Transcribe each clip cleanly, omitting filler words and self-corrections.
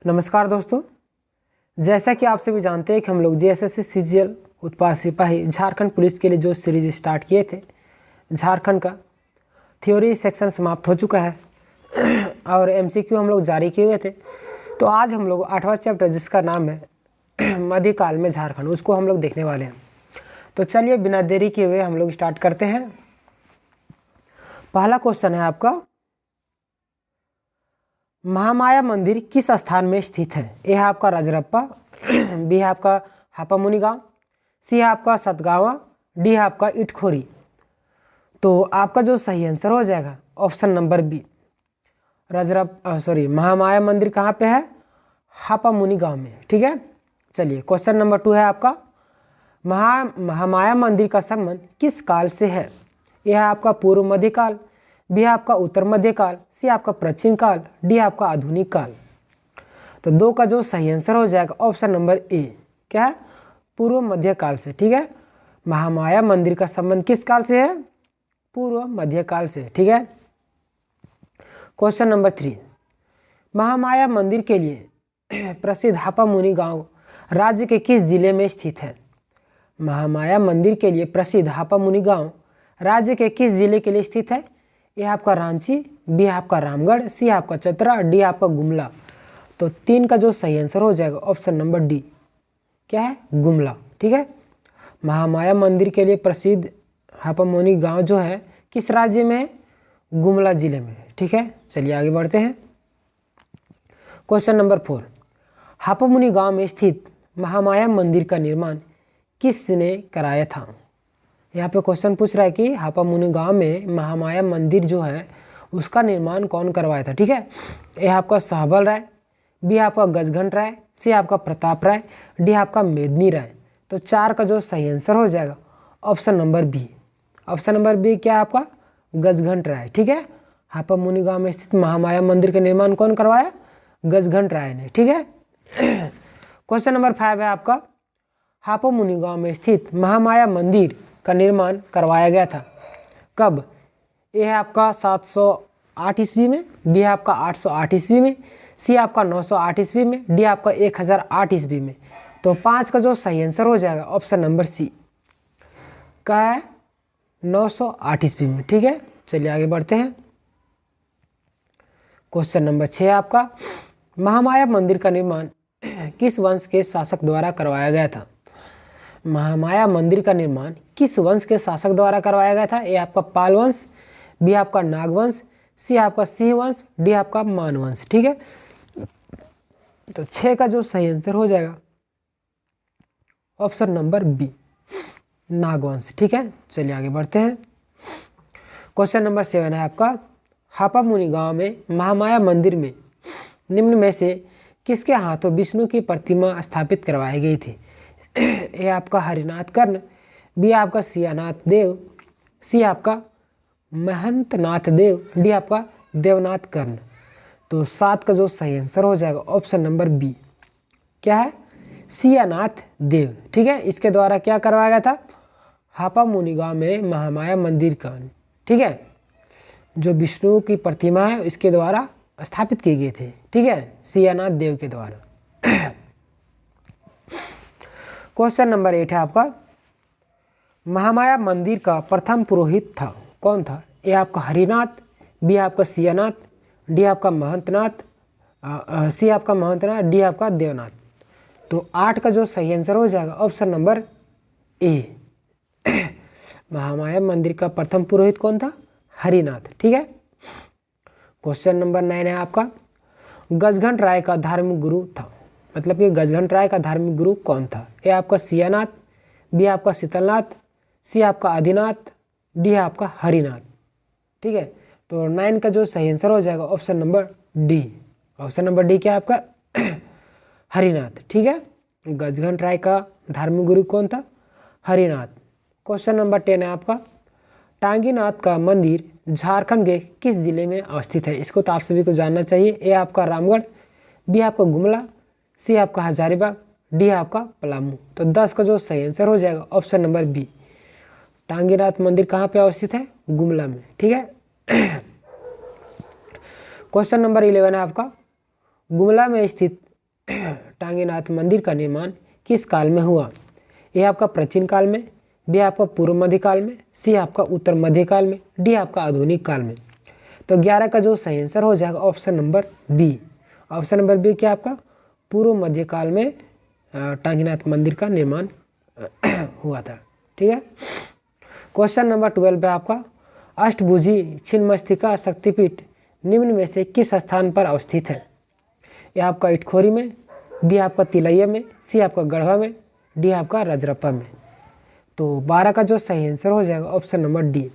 नमस्कार दोस्तों, जैसा कि आप सभी जानते हैं कि हम लोग जेएसएससी सीजीएल उत्पाद सिपाही झारखंड पुलिस के लिए जो सीरीज स्टार्ट किए थे, झारखंड का थ्योरी सेक्शन समाप्त हो चुका है और एमसीक्यू हम लोग जारी किए हुए थे। तो आज हम लोग 8वां चैप्टर जिसका नाम है मध्यकाल में झारखंड, उसको हम लोग देखने वाले हैं। तो चलिए बिना देरी किए हुए हम लोग स्टार्ट करते हैं। पहला क्वेश्चन है आपका, महामाया मंदिर किस स्थान में स्थित है? ए है आपका राजरप्पा, बी है आपका हापामुनि गांव, सी है आपका सतगावा, डी है आपका इटखोरी। तो आपका जो सही आंसर हो जाएगा ऑप्शन नंबर बी, महामाया मंदिर कहाँ पे है? हापामुनि गांव में। ठीक है, चलिए क्वेश्चन नंबर 2 है आपका, महामाया मंदिर का संबंध किस काल से है? यह है आपका पूर्व मध्यकाल, बी आपका उत्तर मध्यकाल, सी आपका प्राचीन काल, डी आपका आधुनिक काल। तो दो का जो सही आंसर हो जाएगा ऑप्शन नंबर ए, क्या है? पूर्व मध्यकाल से। ठीक है, महामाया मंदिर का संबंध किस काल से है? पूर्व मध्यकाल से। ठीक है, क्वेश्चन नंबर 3, महामाया मंदिर के लिए प्रसिद्ध हापामुनि गांव राज्य के किस जिले में स्थित है? महामाया मंदिर के लिए प्रसिद्ध हापामुनि गांव राज्य के किस जिले के लिए स्थित है? ये आपका रांची, बी आपका रामगढ़, सी आपका चतरा, डी आपका गुमला। तो 3 का जो सही आंसर हो जाएगा ऑप्शन नंबर डी, क्या है? गुमला। ठीक है, महामाया मंदिर के लिए प्रसिद्ध हापामुनि गांव जो है किस राज्य में है? गुमला जिले में। ठीक है, चलिए आगे बढ़ते हैं। क्वेश्चन नंबर 4, हापामुनि गांव में स्थित महामाया मंदिर का निर्माण किसने कराया था? यहाँ पे क्वेश्चन पूछ रहा है कि हापामुनि गांव में महामाया मंदिर जो है उसका निर्माण कौन करवाया था। ठीक है, ए आपका सहबल राय, बी आपका गजघंट राय, सी आपका प्रताप राय, डी आपका मेदनी राय। तो 4 का जो सही आंसर हो जाएगा option number B. Option number B क्या है आपका? गजघंट राय। ठीक है, हापामुनि गांव में स्थित महामाया मंदिर का निर्माण कौन करवाया? गजघंट राय ने। ठीक है, क्वेश्चन नंबर 5 है आपका, हापामुनि गांव में स्थित महामाया मंदिर का निर्माण करवाया गया था कब? ए है आपका 708 ईस्वी में, बी है आपका 808 ईस्वी में, सी आपका 908 ईस्वी में, डी आपका 1008 ईस्वी में। तो 5 का जो सही आंसर हो जाएगा ऑप्शन नंबर सी, क्या है? 908 ईस्वी में। ठीक है, चलिए आगे बढ़ते हैं। क्वेश्चन नंबर 6 आपका, महामाया मंदिर का निर्माण किस वंश के शासक द्वारा करवाया गया था? महामाया मंदिर का निर्माण किस वंश के शासक द्वारा करवाया गया था? ए आपका पाल वंश, बी आपका नागवंश, सी आपका सिंह वंश, डी आपका मान वंश। ठीक है, तो 6 का जो सही आंसर हो जाएगा ऑप्शन नंबर बी, नागवंश। ठीक है, चलिए आगे बढ़ते हैं। क्वेश्चन नंबर 7 है आपका, हापामुनि गांव में महामाया मंदिर में निम्न में से किसके हाथों विष्णु की प्रतिमा स्थापित करवाई गई थी? ए आपका हरिनाथ कर्ण, बी आपका सियानाथ देव, सी आपका महंतनाथ देव, डी आपका देवनाथ कर्ण। तो 7 का जो सही आंसर हो जाएगा ऑप्शन नंबर बी, क्या है? सियानाथ देव। ठीक है, इसके द्वारा क्या करवाया गया था? हापामुनि गांव में महामाया मंदिर का, ठीक है, जो विष्णु की प्रतिमा है इसके द्वारा स्थापित किए गए थे। ठीक है, सियानाथ देव के द्वारा। क्वेश्चन नंबर 8 है आपका, महामाया मंदिर का प्रथम पुरोहित था कौन था? ए आपका हरिनाथ, बी आपका सियानाथ, डी आपका महंतनाथ, सी आपका महंतनाथ, डी आपका देवनाथ। तो 8 का जो सही आंसर हो जाएगा ऑप्शन नंबर ए, महामाया मंदिर का प्रथम पुरोहित कौन था? हरिनाथ। ठीक है, क्वेश्चन नंबर 9 है आपका, गजघंट राय का धार्मिक गुरु था, मतलब कि गजघंट राय का धार्मिक गुरु कौन था? ए आपका सियानाथ, बी आपका शीतलनाथ, सी आपका आदिनाथ, डी आपका हरिनाथ। ठीक है, तो 9 का जो सही आंसर हो जाएगा option number D. Option number D क्या आपका? हरिनाथ। ठीक है, गजघंट राय का धार्मिक गुरु कौन था? हरिनाथ। क्वेश्चन नंबर 10 है आपका, टांगीनाथ का मंदिर झारखंड के किस जिले में अवस्थित है? इसको तो आप सभी को जानना चाहिए। ए आपका रामगढ़, बी आपका गुमला, सी आपका हजारीबाग, डी आपका पलामू। तो 10 का जो सही आंसर हो जाएगा ऑप्शन नंबर बी, टांगीनाथ मंदिर कहाँ पे अवस्थित है? गुमला में। ठीक है, क्वेश्चन नंबर 11 है आपका, गुमला में स्थित टांगीनाथ मंदिर का निर्माण किस काल में हुआ? ए आपका प्राचीन काल में, बी आपका पूर्व मध्यकाल में, सी आपका उत्तर मध्यकाल में, डी आपका आधुनिक काल में। तो 11 का जो सही आंसर हो जाएगा option number B. Option number B क्या आपका पूर्व मध्यकाल में टांगीनाथ मंदिर का निर्माण हुआ था। ठीक है। क्वेश्चन नंबर 12 है आपका अष्टभुजी छिन्नमस्तिका शक्तिपीठ निम्न में से किस स्थान पर अवस्थित है? यह आपका इटखोरी में, बी आपका तिलैया में, सी आपका गढ़वा में, डी आपका रजरप्पा में। तो 12 का जो सही आंसर हो जाएगा ऑप्शन नंबर डी।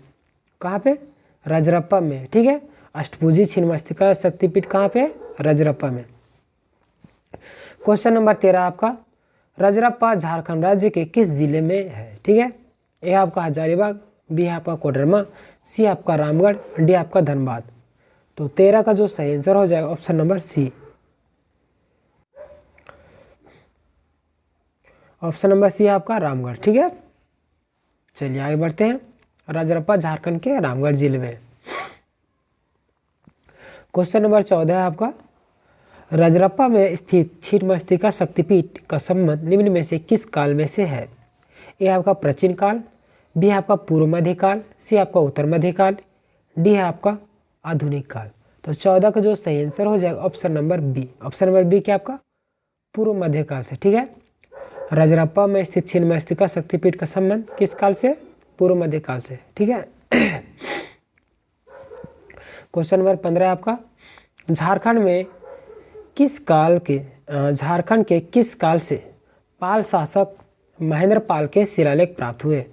कहाँ पे? रजरप्पा में। ठीक है। अष्टभुजी छिन्नमस्तिका शक्तिपीठ कहाँ पे? रजरप्पा में। क्वेश्चन नंबर 13 आपका रजरप्पा झारखंड राज्य के किस जिले में है? ठीक है। ए आपका हजारीबाग, बी आपका कोडरमा, सी आपका रामगढ़, डी आपका धनबाद। तो 13 का जो सही आंसर हो जाएगा option number C. Option number C आपका रामगढ़। ठीक है। चलिए आगे बढ़ते हैं। रजरप्पा झारखंड के रामगढ़ जिले में। क्वेश्चन नंबर 14 है आपका रजरप्पा में स्थित छिन्नमस्तिका शक्तिपीठ का संबंध निम्न में से किस काल में से है? ए आपका प्राचीन काल, बी आपका पूर्व मध्यकाल, सी आपका उत्तर मध्यकाल, डी है आपका आधुनिक काल। तो 14 का जो सही आंसर हो जाएगा option number B. Option number B क्या आपका पूर्व मध्यकाल से। ठीक है। रजरप्पा में स्थित छिन्नमस्तिका शक्तिपीठ का संबंध किस काल से? पूर्व मध्यकाल से। ठीक है। क्वेश्चन नंबर 15 आपका झारखंड के किस काल से पाल शासक महेंद्र पाल के शिलालेख प्राप्त हुए?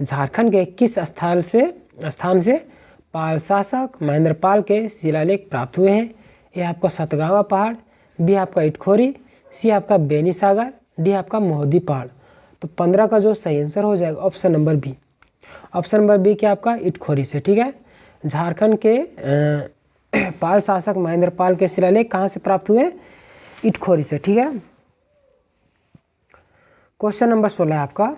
झारखंड के किस स्थान से पाल शासक महेंद्र पाल के शिलालेख प्राप्त हुए हैं? ये आपका सतगावा पहाड़, बी आपका इटखोरी, सी आपका बेनी सागर, डी आपका मोहदी पहाड़। तो 15 का जो सही आंसर हो जाएगा option number B. Option number B क्या आपका इटखोरी से। ठीक है। झारखंड के पाल शासक महेंद्र पाल के शिलालेख कहाँ से प्राप्त हुए? इटखोरी से। ठीक है। क्वेश्चन नंबर 16 आपका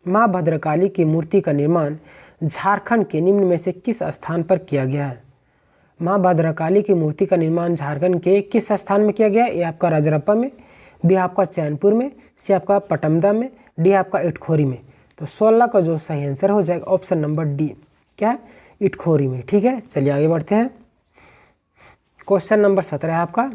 माँ भद्रकाली की मूर्ति का निर्माण झारखंड के निम्न में से किस स्थान पर किया गया है? माँ भद्रकाली की मूर्ति का निर्माण झारखंड के किस स्थान में किया गया है? ए आपका रजरप्पा में, बी आपका चैनपुर में, सी आपका पटमदा में, डी आपका इटखोरी में। तो 16 का जो सही आंसर हो जाएगा ऑप्शन नंबर डी। क्या है? इटखोरी में। ठीक है। चलिए आगे बढ़ते हैं। क्वेश्चन नंबर 17 है आपका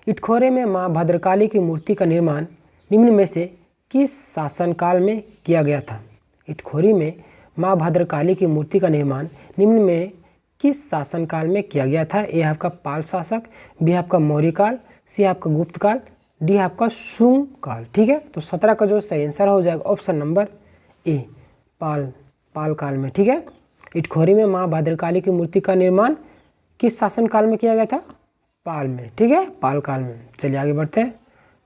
इटखोरी में माँ भद्रकाली की मूर्ति का निर्माण निम्न में से किस शासनकाल में किया गया था? इटखोरी में माँ भद्रकाली की मूर्ति का निर्माण निम्न में किस शासनकाल में किया गया था? ए आपका पाल शासक, बी आपका मौर्य काल, सी आपका गुप्त काल, डी आपका शुंग काल। ठीक है। तो 17 का जो सही आंसर हो जाएगा ऑप्शन नंबर ए पाल काल में। ठीक है। इटखोरी में माँ भद्रकाली की मूर्ति का निर्माण किस शासनकाल में किया गया था? पाल में। ठीक है। पाल काल में। चलिए आगे बढ़ते हैं।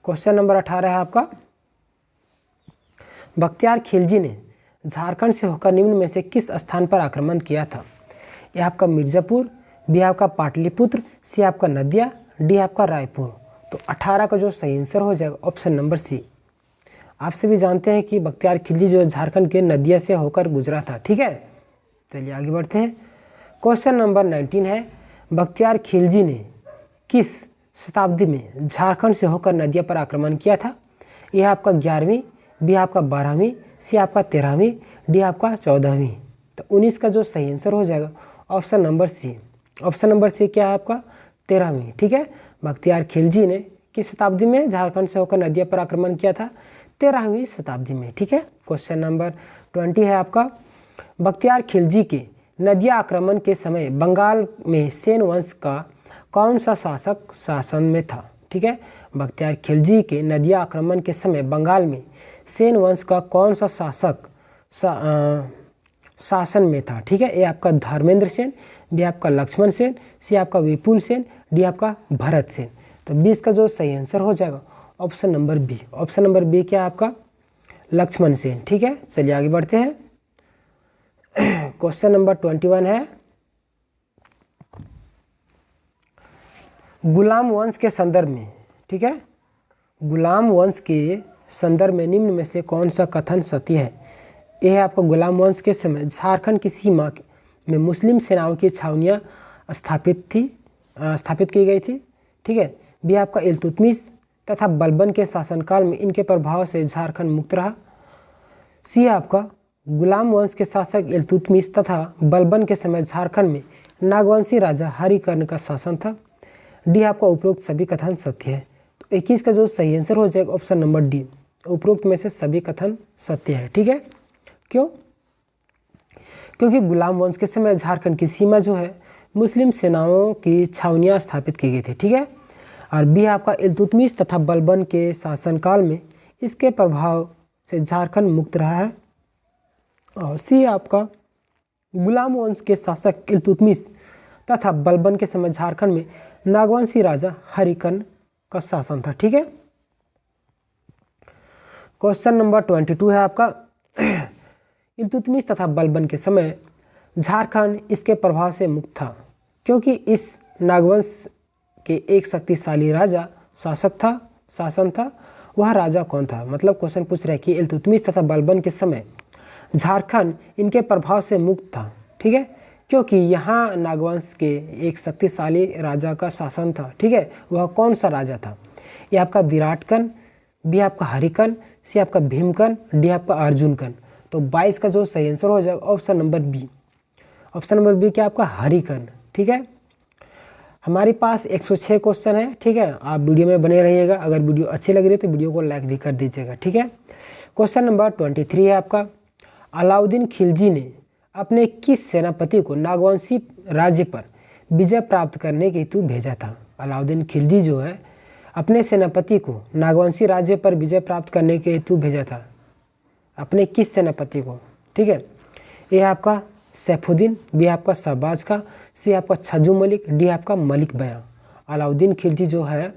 क्वेश्चन नंबर 18 है आपका बख्तियार खिलजी ने झारखंड से होकर निम्न में से किस स्थान पर आक्रमण किया था? यह आपका मिर्ज़ापुर, बी आपका पाटलिपुत्र, सी आपका नदिया, डी आपका रायपुर। तो 18 का जो सही आंसर हो जाएगा ऑप्शन नंबर सी। आप सभी जानते हैं कि बख्तियार खिलजी जो झारखंड के नदिया से होकर गुजरा था। ठीक है। चलिए आगे बढ़ते हैं। क्वेश्चन नंबर 19 है बख्तियार खिलजी ने किस शताब्दी में झारखंड से होकर नदिया पर आक्रमण किया था? यह आपका 11वीं, बी आपका 12वीं, सी आपका 13वीं, डी आपका 14वीं। तो 19 का जो सही आंसर हो जाएगा option number C. Option number C क्या है आपका 13वीं। ठीक है। बख्तियार खिलजी ने किस शताब्दी में झारखंड से होकर नदिया पर आक्रमण किया था? 13वीं शताब्दी में। ठीक है। क्वेश्चन नंबर 20 है आपका बख्तियार खिलजी के नदिया आक्रमण के समय बंगाल में सेन वंश का कौन सा शासक शासन में था? ठीक है। बख्तियार खिलजी के नदिया आक्रमण के समय बंगाल में सेन वंश का कौन सा शासक शासन में था? ठीक है। ए आपका धर्मेंद्र सेन, बी आपका लक्ष्मण सेन, सी आपका विपुल सेन, डी आपका भरत सेन। तो 20 का जो सही आंसर हो जाएगा option number B. Option number B क्या है आपका लक्ष्मण सेन। ठीक है। चलिए आगे बढ़ते हैं। क्वेश्चन नंबर 21 है गुलाम वंश के संदर्भ में। ठीक है। गुलाम वंश के संदर्भ में निम्न में से कौन सा कथन सत्य है? यह है आपका गुलाम वंश के समय झारखंड की सीमा में मुस्लिम सेनाओं की छावनियाँ स्थापित की गई थी। ठीक है। बी आपका इल्तुतमिश तथा बलबन के शासनकाल में इनके प्रभाव से झारखंड मुक्त रहा। सी आपका गुलाम वंश के शासक इल्तुतमिश तथा बलबन के समय झारखंड में नागवंशी राजा हरिकर्ण का शासन था। डी आपका उपरोक्त सभी कथन सत्य है। तो 21 का जो सही आंसर हो जाएगा ऑप्शन नंबर डी, उपरोक्त में से सभी कथन सत्य है। ठीक है, क्यों? क्योंकि गुलाम वंश के समय झारखंड की सीमा जो है मुस्लिम सेनाओं की छावनियाँ स्थापित की गई थी। ठीक है, और बी आपका इल्तुतमिश तथा बलबन के शासनकाल में इसके प्रभाव से झारखंड मुक्त रहा है। और सी आपका गुलाम वंश के शासक इल्तुतमिश तथा बलबन के समय झारखंड में नागवंशी राजा हरिकर्ण का शासन था। ठीक है, क्वेश्चन नंबर 22 है आपका इल्तुतमिश तथा बलबन के समय झारखंड इसके प्रभाव से मुक्त था क्योंकि इस नागवंश के एक शक्तिशाली राजा शासन था। वह राजा कौन था? मतलब क्वेश्चन पूछ रहा है कि इल्तुतमिश तथा बलबन के समय झारखंड इनके प्रभाव से मुक्त था। ठीक है, क्योंकि यहाँ नागवंश के एक शक्तिशाली राजा का शासन था। ठीक है, वह कौन सा राजा था? ये आपका विराटकर्ण, बी आपका हरिकर्ण, सी आपका भीमकर्ण, डी आपका अर्जुनकर्ण। तो 22 का जो सही आंसर हो जाएगा option number B. Option number B क्या आपका? हरिकर्ण। ठीक है, हमारे पास 106 क्वेश्चन है। ठीक है, आप वीडियो में बने रहिएगा। अगर वीडियो अच्छी लग रही है तो वीडियो को लाइक भी कर दीजिएगा। ठीक है, क्वेश्चन नंबर 23 है आपका अलाउद्दीन खिलजी ने अपने किस सेनापति को नागवंशी राज्य पर विजय प्राप्त करने के हेतु भेजा था? अलाउद्दीन खिलजी जो है अपने सेनापति को नागवंशी राज्य पर विजय प्राप्त करने के हेतु भेजा था। अपने किस सेनापति को? ठीक है, यह आपका सैफुद्दीन, बी आपका शहबाज खां, सी आपका छज्जू मलिक, डी आपका मलिक बयां। अलाउद्दीन खिलजी जो है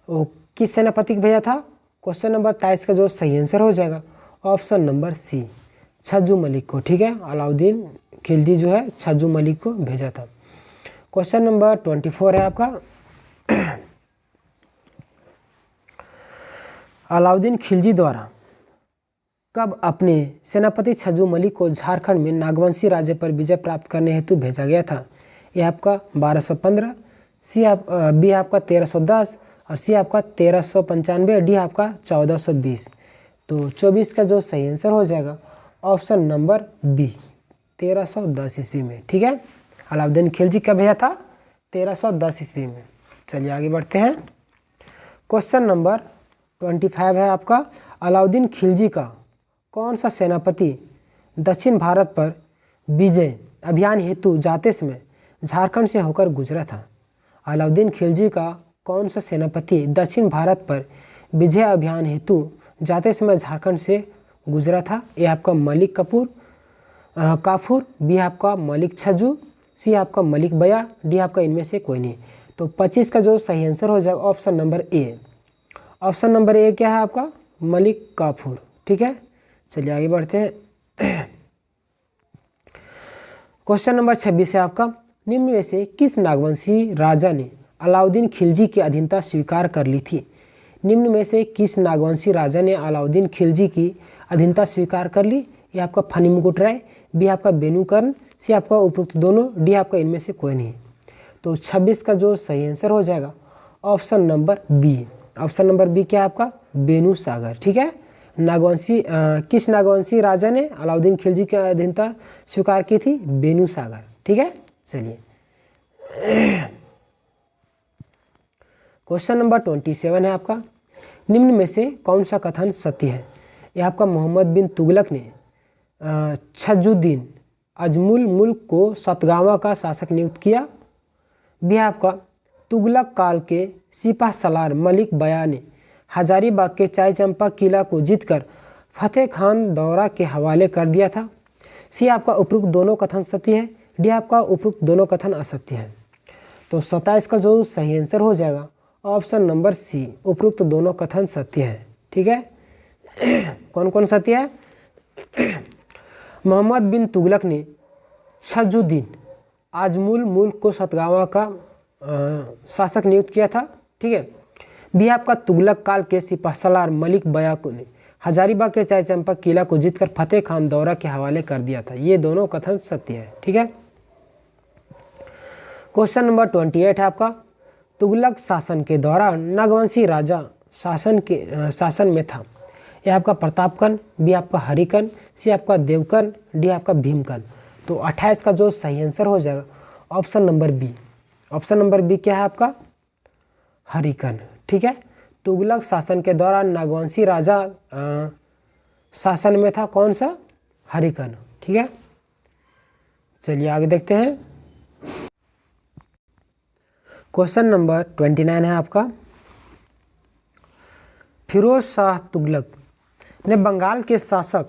वो किस सेनापति को भेजा था? क्वेश्चन नंबर 23 का जो सही आंसर हो जाएगा option number C, Chhajju Malik को। ठीक है, अलाउद्दीन खिलजी जो है छज्जू मलिक को भेजा था। क्वेश्चन नंबर 24 है आपका अलाउद्दीन खिलजी द्वारा कब अपने सेनापति छज्जू मलिक को झारखंड में नागवंशी राज्य पर विजय प्राप्त करने हेतु भेजा गया था? यह आपका 1215, बी आपका 1310 और सी आपका 1395, डी आपका 1420। तो 24 का जो सही आंसर हो जाएगा ऑप्शन नंबर बी, 1310 ईस्वी में। ठीक है, अलाउद्दीन खिलजी कब भेजा था? 1310 ईस्वी में। चलिए आगे बढ़ते हैं। क्वेश्चन नंबर 25 है आपका अलाउद्दीन खिलजी का कौन सा सेनापति दक्षिण भारत पर विजय अभियान हेतु जाते समय झारखंड से होकर गुजरा था? अलाउद्दीन खिलजी का कौन सा सेनापति दक्षिण भारत पर विजय अभियान हेतु जाते समय झारखंड से गुजरा था? ये आपका मलिक काफूर, बी आपका मलिक छज्जू, सी आपका मलिक बया, डी आपका इनमें से कोई नहीं। तो 25 का जो सही आंसर हो जाएगा option number A. Option number A क्या है आपका? मलिक काफूर। ठीक है, चलिए आगे बढ़ते हैं। क्वेश्चन नंबर 26 है आपका निम्न में से किस नागवंशी राजा ने अलाउद्दीन खिलजी की अधीनता स्वीकार कर ली थी? निम्न में से किस नागवंशी राजा ने अलाउद्दीन खिलजी की अधीनता स्वीकार कर ली? ये आपका फनी मुकुट राय, बी आपका बेनूकर्ण, सी आपका उपरोक्त दोनों, डी आपका इनमें से कोई नहीं। तो 26 का जो सही आंसर हो जाएगा option number B. Option number B क्या है आपका? बेनू सागर। ठीक है, किस नागवंशी राजा ने अलाउद्दीन खिलजी की अधीनता स्वीकार की थी? बेनू सागर। ठीक है, चलिए क्वेश्चन नंबर 27 है आपका निम्न में से कौन सा कथन सत्य है? यह आपका मोहम्मद बिन तुगलक ने छज्जुद्दीन अजमुल मुल्क को सतगावा का शासक नियुक्त किया। बी आपका तुगलक काल के सिपह सलार मलिक बया ने हजारीबाग के चाय चंपा किला को जीतकर फतेह खान दौरा के हवाले कर दिया था। सी आपका उपरोक्त दोनों कथन सत्य है, डी आपका उपरोक्त दोनों कथन असत्य है। तो 27 का जो सही आंसर हो जाएगा ऑप्शन नंबर सी, उपरोक्त दोनों कथन सत्य है। ठीक है, कौन कौन सत्य है? मोहम्मद बिन तुगलक ने छज्जुद्दीन आजमुल मुल्क को सतगावा का शासक नियुक्त किया था। ठीक है, बी आपका तुगलक काल के सिपह सलार मलिक बया ने हजारीबाग के चाय चंपा किला को जीतकर फतेह खान दौरा के हवाले कर दिया था। ये दोनों कथन सत्य है। ठीक है, क्वेश्चन नंबर 28 है आपका तुगलक शासन के दौरान नागवंशी राजा शासन में था? यह आपका प्रतापकन, बी आपका हरिकन, सी आपका देवकन, डी आपका भीमकन। तो 28 का जो सही आंसर हो जाएगा option number B. Option number B क्या है आपका? हरिकन। ठीक है, तुगलक शासन के दौरान नागवंशी राजा शासन में था कौन सा? हरिकन। ठीक है, चलिए आगे देखते हैं। क्वेश्चन नंबर 29 है आपका। फिरोज शाह तुगलक ने बंगाल के शासक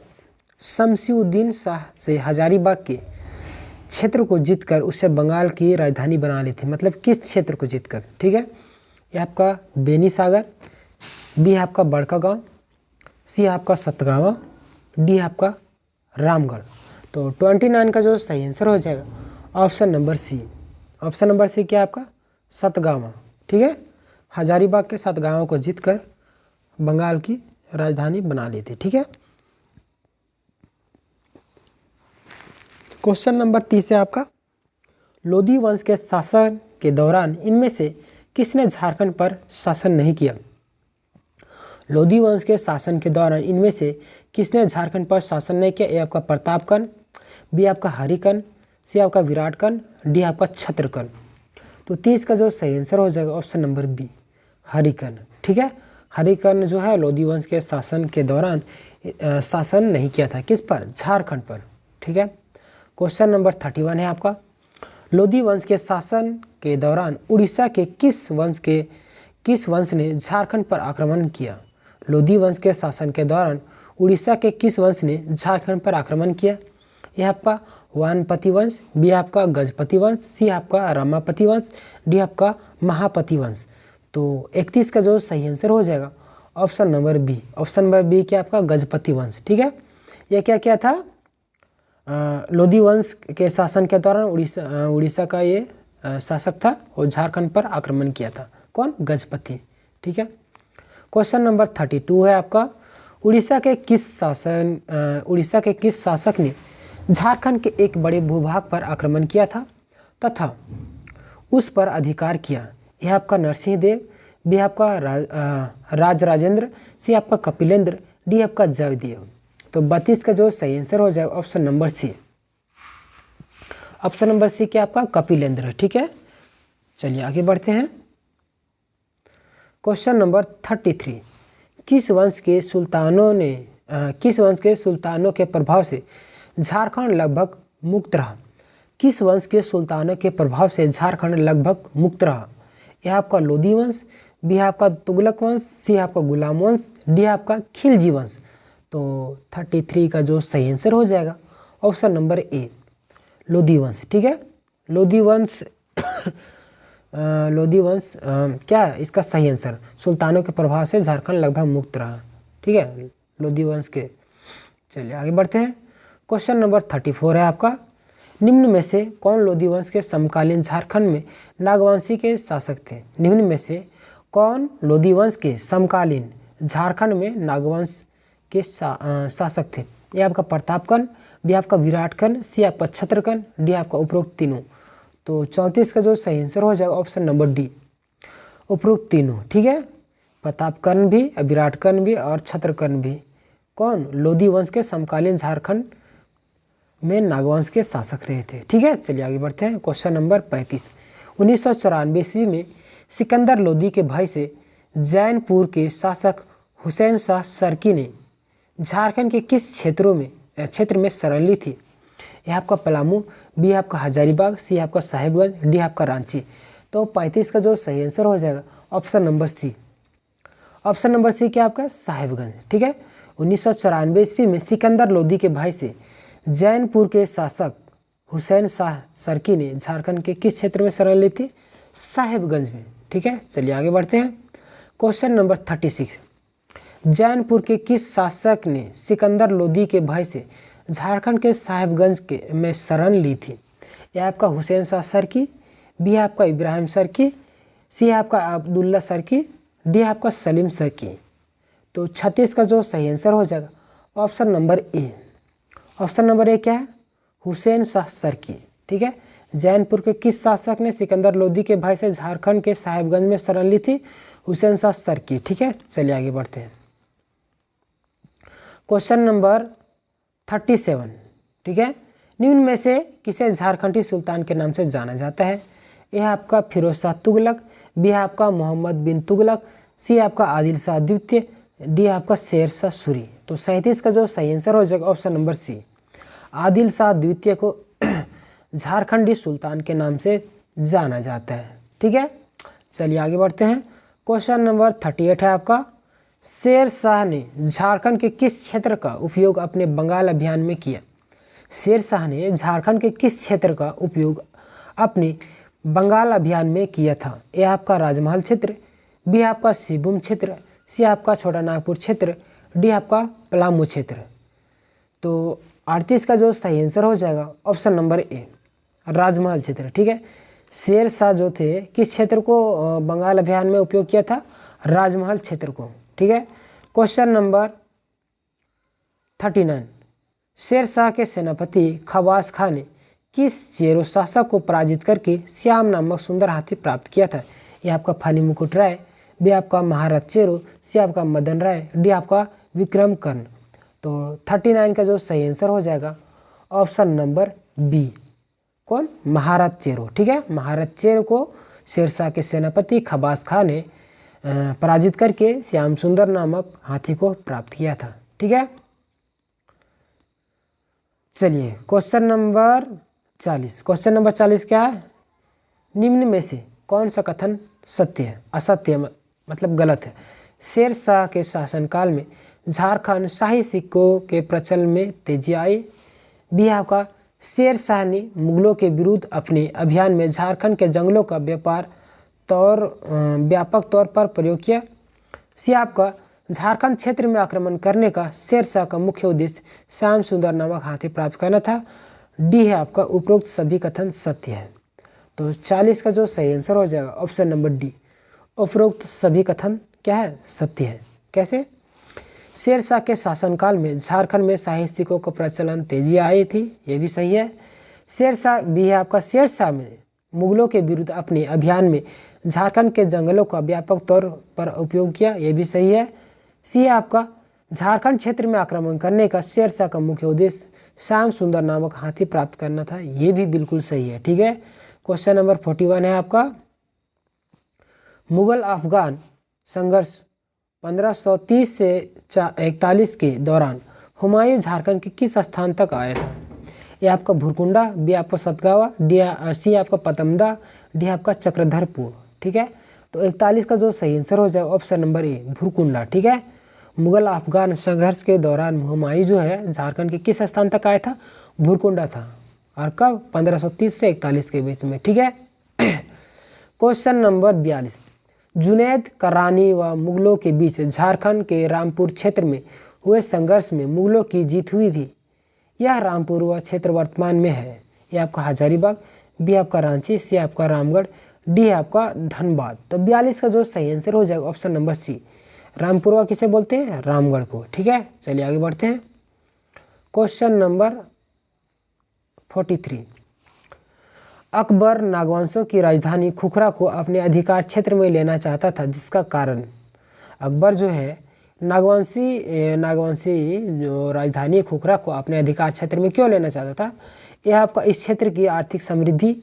शमसी-उद-दीन शाह से हजारीबाग के क्षेत्र को जीतकर उसे बंगाल की राजधानी बना ली थी। मतलब किस क्षेत्र को जीतकर? ठीक है, यह आपका बेनी सागर, बी आपका बड़का गांव, सी आपका सतगावा, डी आपका रामगढ़। तो 29 का जो सही आंसर हो जाएगा option number C. Option number C क्या आपका? सतगावा। ठीक है, हजारीबाग के सतगावा को जीतकर बंगाल की राजधानी बना ली थी। ठीक है, क्वेश्चन नंबर 30 है आपका। लोधी वंश के शासन के दौरान इनमें से किसने झारखंड पर शासन नहीं किया? लोधी वंश के शासन के दौरान इनमें से किसने झारखंड पर शासन नहीं किया? ए आपका प्रतापकन, बी आपका हरिकन, सी आपका विराटकन, डी आपका छत्रकन। तो 30 का जो सही आंसर हो जाएगा ऑप्शन नंबर बी, हरिकन। ठीक है, हरिकन जो है लोधी वंश के शासन के दौरान शासन नहीं किया था। किस पर? झारखंड पर। ठीक है, क्वेश्चन नंबर 31 है आपका। लोधी वंश के शासन के दौरान उड़ीसा के किस वंश ने झारखंड पर आक्रमण किया? लोधी वंश के शासन के दौरान उड़ीसा के किस वंश ने झारखंड पर आक्रमण किया? यह आपका वानपति वंश, बी आपका गजपति वंश, सी आपका रमापति वंश, डी आपका महापति वंश। तो 31 का जो सही आंसर हो जाएगा option number B. Option number B क्या आपका? गजपति वंश। ठीक है, यह क्या था? लोधी वंश के शासन के दौरान उड़ीसा का ये शासक था और झारखंड पर आक्रमण किया था। कौन? गजपति। ठीक है, क्वेश्चन नंबर 32 है आपका। उड़ीसा के किस शासक ने झारखंड के एक बड़े भूभाग पर आक्रमण किया था तथा उस पर अधिकार किया? यह आपका नरसिंह देव, बी आपका राजराजेंद्र, सी आपका कपिलेंद्र, डी आपका जयदेव। तो 32 का जो सही आंसर हो जाएगा option number C. Option number C क्या आपका? कपिलेंद्र। ठीक है, चलिए आगे बढ़ते हैं। Question number 33। किस वंश के सुल्तानों के प्रभाव से झारखंड लगभग मुक्त रहा? किस वंश के सुल्तानों के प्रभाव से झारखंड लगभग मुक्त रहा? यह आपका लोधी वंश, बी आपका तुगलक वंश, सी आपका गुलाम वंश, डी आपका खिलजी वंश। तो 33 का जो सही आंसर हो जाएगा ऑप्शन नंबर ए, लोधी वंश। ठीक है, लोधी वंश क्या है इसका सही आंसर? सुल्तानों के प्रभाव से झारखंड लगभग मुक्त रहा। ठीक है, लोधी वंश के। चलिए आगे बढ़ते हैं। क्वेश्चन नंबर 34 है आपका। निम्न में से कौन लोधी वंश के समकालीन झारखंड में नागवंशी के शासक थे? निम्न में से कौन लोधी वंश के समकालीन झारखंड में नागवंश के शासक थे? ये आपका प्रतापकन, बी आपका विराटकन, सी आपका छत्रकन, डी आपका उपरोक्त तीनों। तो 34 का जो सही आंसर हो जाएगा ऑप्शन नंबर डी, उपरोक्त तीनों। ठीक है, प्रतापकन भी, विराटकन भी और छत्रकन भी कौन? लोधी वंश के समकालीन झारखंड में नागवंश के शासक रहे थे। ठीक है, चलिए आगे बढ़ते हैं। Question number 35। 1994 ईस्वी में सिकंदर लोधी के भाई से जैनपुर के शासक हुसैन शाह सरकी ने झारखंड के किस क्षेत्र में शरण ली थी? यह आपका पलामू, बी आपका हजारीबाग, सी आपका साहिबगंज, डी आपका रांची। तो 35 का जो सही आंसर हो जाएगा option number C. Option number C क्या आपका? साहिबगंज। ठीक है, 1994 ईस्वी में सिकंदर लोधी के भाई से जैनपुर के शासक हुसैन शाह सरकी ने झारखंड के किस क्षेत्र में शरण ली थी? साहिबगंज में। ठीक है, चलिए आगे बढ़ते हैं। Question number 36। जैनपुर के किस शासक ने सिकंदर लोधी के भाई से झारखंड के साहिबगंज में शरण ली थी? यह आपका हुसैन शाह सरकी, बी आपका इब्राहिम सरकी, सी आपका अब्दुल्ला सरकी, डी आपका सलीम सरकी। तो 36 का जो सही आंसर हो जाएगा option number A. Option number A क्या है? हुसैन शाह सरकी। ठीक है, जैनपुर के किस शासक ने सिकंदर लोदी के भाई से झारखंड के साहेबगंज में शरण ली थी? हुसैन शाह सरकी। ठीक है, चलिए आगे बढ़ते हैं। Question number 37। ठीक है, निम्न में से किसे झारखंडी सुल्तान के नाम से जाना जाता है? यह आपका फिरोज शाह तुगलक, बी है आपका मोहम्मद बिन तुगलक, सी आपका आदिल शाह द्वितीय, डी आपका शेर शाह सूरी। तो 37 का जो सही आंसर हो जाएगा option number C, Adil Shah द्वितीय को झारखंडी सुल्तान के नाम से जाना जाता है। ठीक है, चलिए आगे बढ़ते हैं। क्वेश्चन नंबर 38 है आपका, शेर शाह ने झारखंड के किस क्षेत्र का उपयोग अपने बंगाल अभियान में किया? शेर शाह ने झारखंड के किस क्षेत्र का उपयोग अपने बंगाल अभियान में किया था? ए आपका राजमहल क्षेत्र, बी आपका सिबुम क्षेत्र, सी आपका छोटा नागपुर क्षेत्र, डी आपका पलामू क्षेत्र। तो 38 का जो सही आंसर हो जाएगा ऑप्शन नंबर ए, राजमहल क्षेत्र। ठीक है, शेर शाह जो थे किस क्षेत्र को बंगाल अभियान में उपयोग किया था? राजमहल क्षेत्र को। ठीक है, क्वेश्चन नंबर 39, शेर शाह के सेनापति खवास खां ने किस चेरो शासक को पराजित करके श्याम नामक सुंदर हाथी प्राप्त किया था? यह आपका फनी मुकुट राय, बी आपका महारथ चेरो, सी आपका मदन राय, डी आपका विक्रम कर्ण। तो 39 का जो सही आंसर हो जाएगा ऑप्शन नंबर बी, कौन? महारथ चेरो। ठीक है, महारथ चेरो को शेरशाह के सेनापति खवास खां ने पराजित करके श्याम सुंदर नामक हाथी को प्राप्त किया था। ठीक है, चलिए क्वेश्चन नंबर 40। क्वेश्चन नंबर 40 क्या है? निम्न में से कौन सा कथन सत्य है? असत्य मतलब गलत है। शेर शाह के शासनकाल में झारखंड शाही सिक्कों के प्रचलन में तेजी आई, बी आपका शेर शाह ने मुगलों के विरुद्ध अपने अभियान में झारखंड के जंगलों का व्यापक तौर पर प्रयोग किया, सी आपका झारखंड क्षेत्र में आक्रमण करने का शेर शाह का मुख्य उद्देश्य श्याम सुंदर नामक हाथी प्राप्त करना था, डी है आपका उपरोक्त सभी कथन सत्य है। तो 40 का जो सही आंसर हो जाएगा ऑप्शन नंबर डी, उपरोक्त सभी कथन क्या है? सत्य है। कैसे? शेर शाह के शासनकाल में झारखंड में शाही सिक्कों का प्रचलन तेजी आई थी, ये भी सही है। शेर शाह भी है आपका, शेर शाह ने मुगलों के विरुद्ध अपने अभियान में झारखंड के जंगलों का व्यापक तौर पर उपयोग किया, ये भी सही है। सी है आपका, झारखंड क्षेत्र में आक्रमण करने का शेर शाह का मुख्य उद्देश्य श्याम सुंदर नामक हाथी प्राप्त करना था, ये भी बिल्कुल सही है। ठीक है, क्वेश्चन नंबर 41 है आपका, मुगल अफगान संघर्ष 1530 से 41 के दौरान हुमायूं झारखंड के किस स्थान तक आया था? ये आपका भुरकुंडा, बी आपका सतगावा, सी आपका पतमदा, डी आपका चक्रधरपुर। ठीक है, तो 41 का जो सही आंसर हो जाएगा ऑप्शन नंबर ए, भुरकुंडा। ठीक है, मुगल अफगान संघर्ष के दौरान हुमायूं जो है झारखंड के किस स्थान तक आया था? भुरकुंडा था, और कब? 1530 से 41 के बीच में। ठीक है, क्वेश्चन नंबर 42, जुनैद करानी व मुगलों के बीच झारखंड के रामपुर क्षेत्र में हुए संघर्ष में मुगलों की जीत हुई थी। यह रामपुर व क्षेत्र वर्तमान में है। यह आपका हजारीबाग, बी आपका रांची, सी आपका रामगढ़, डी आपका धनबाद। तो 42 का जो सही आंसर हो जाएगा ऑप्शन नंबर सी, रामपुरवा किसे बोलते हैं? रामगढ़ को। ठीक है, चलिए आगे बढ़ते हैं। क्वेश्चन नंबर 43, अकबर नागवंशों की राजधानी खुखरा को अपने अधिकार क्षेत्र में लेना चाहता था, जिसका कारण? अकबर जो है नागवंशी जो राजधानी खुखरा को अपने अधिकार क्षेत्र में क्यों लेना चाहता था? यह आपका इस क्षेत्र की आर्थिक समृद्धि,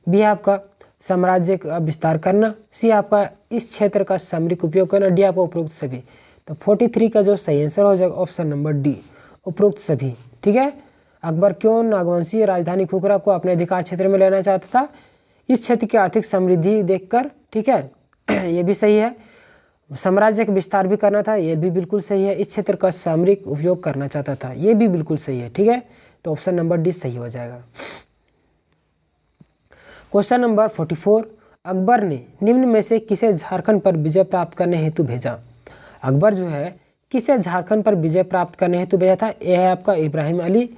बी आपका साम्राज्य का विस्तार करना, सी आपका इस क्षेत्र का सामरिक उपयोग करना, डी आपका उपरोक्त सभी। तो 43 का जो सही आंसर हो जाएगा ऑप्शन नंबर डी, उपरोक्त सभी। ठीक है, अकबर क्यों नागवंशी राजधानी खुखरा को अपने अधिकार क्षेत्र में लेना चाहता था? इस क्षेत्र की आर्थिक समृद्धि देखकर। ठीक है, ये भी सही है। साम्राज्य का विस्तार भी करना था, ये भी बिल्कुल सही है। इस क्षेत्र का सामरिक उपयोग करना चाहता था, ये भी बिल्कुल सही है। ठीक है, तो ऑप्शन नंबर डी सही हो जाएगा। क्वेश्चन नंबर 44, अकबर ने निम्न में से किसे झारखंड पर विजय प्राप्त करने हेतु भेजा? अकबर जो है किसे झारखंड पर विजय प्राप्त करने हेतु भेजा था? यह है आपका इब्राहिम अली,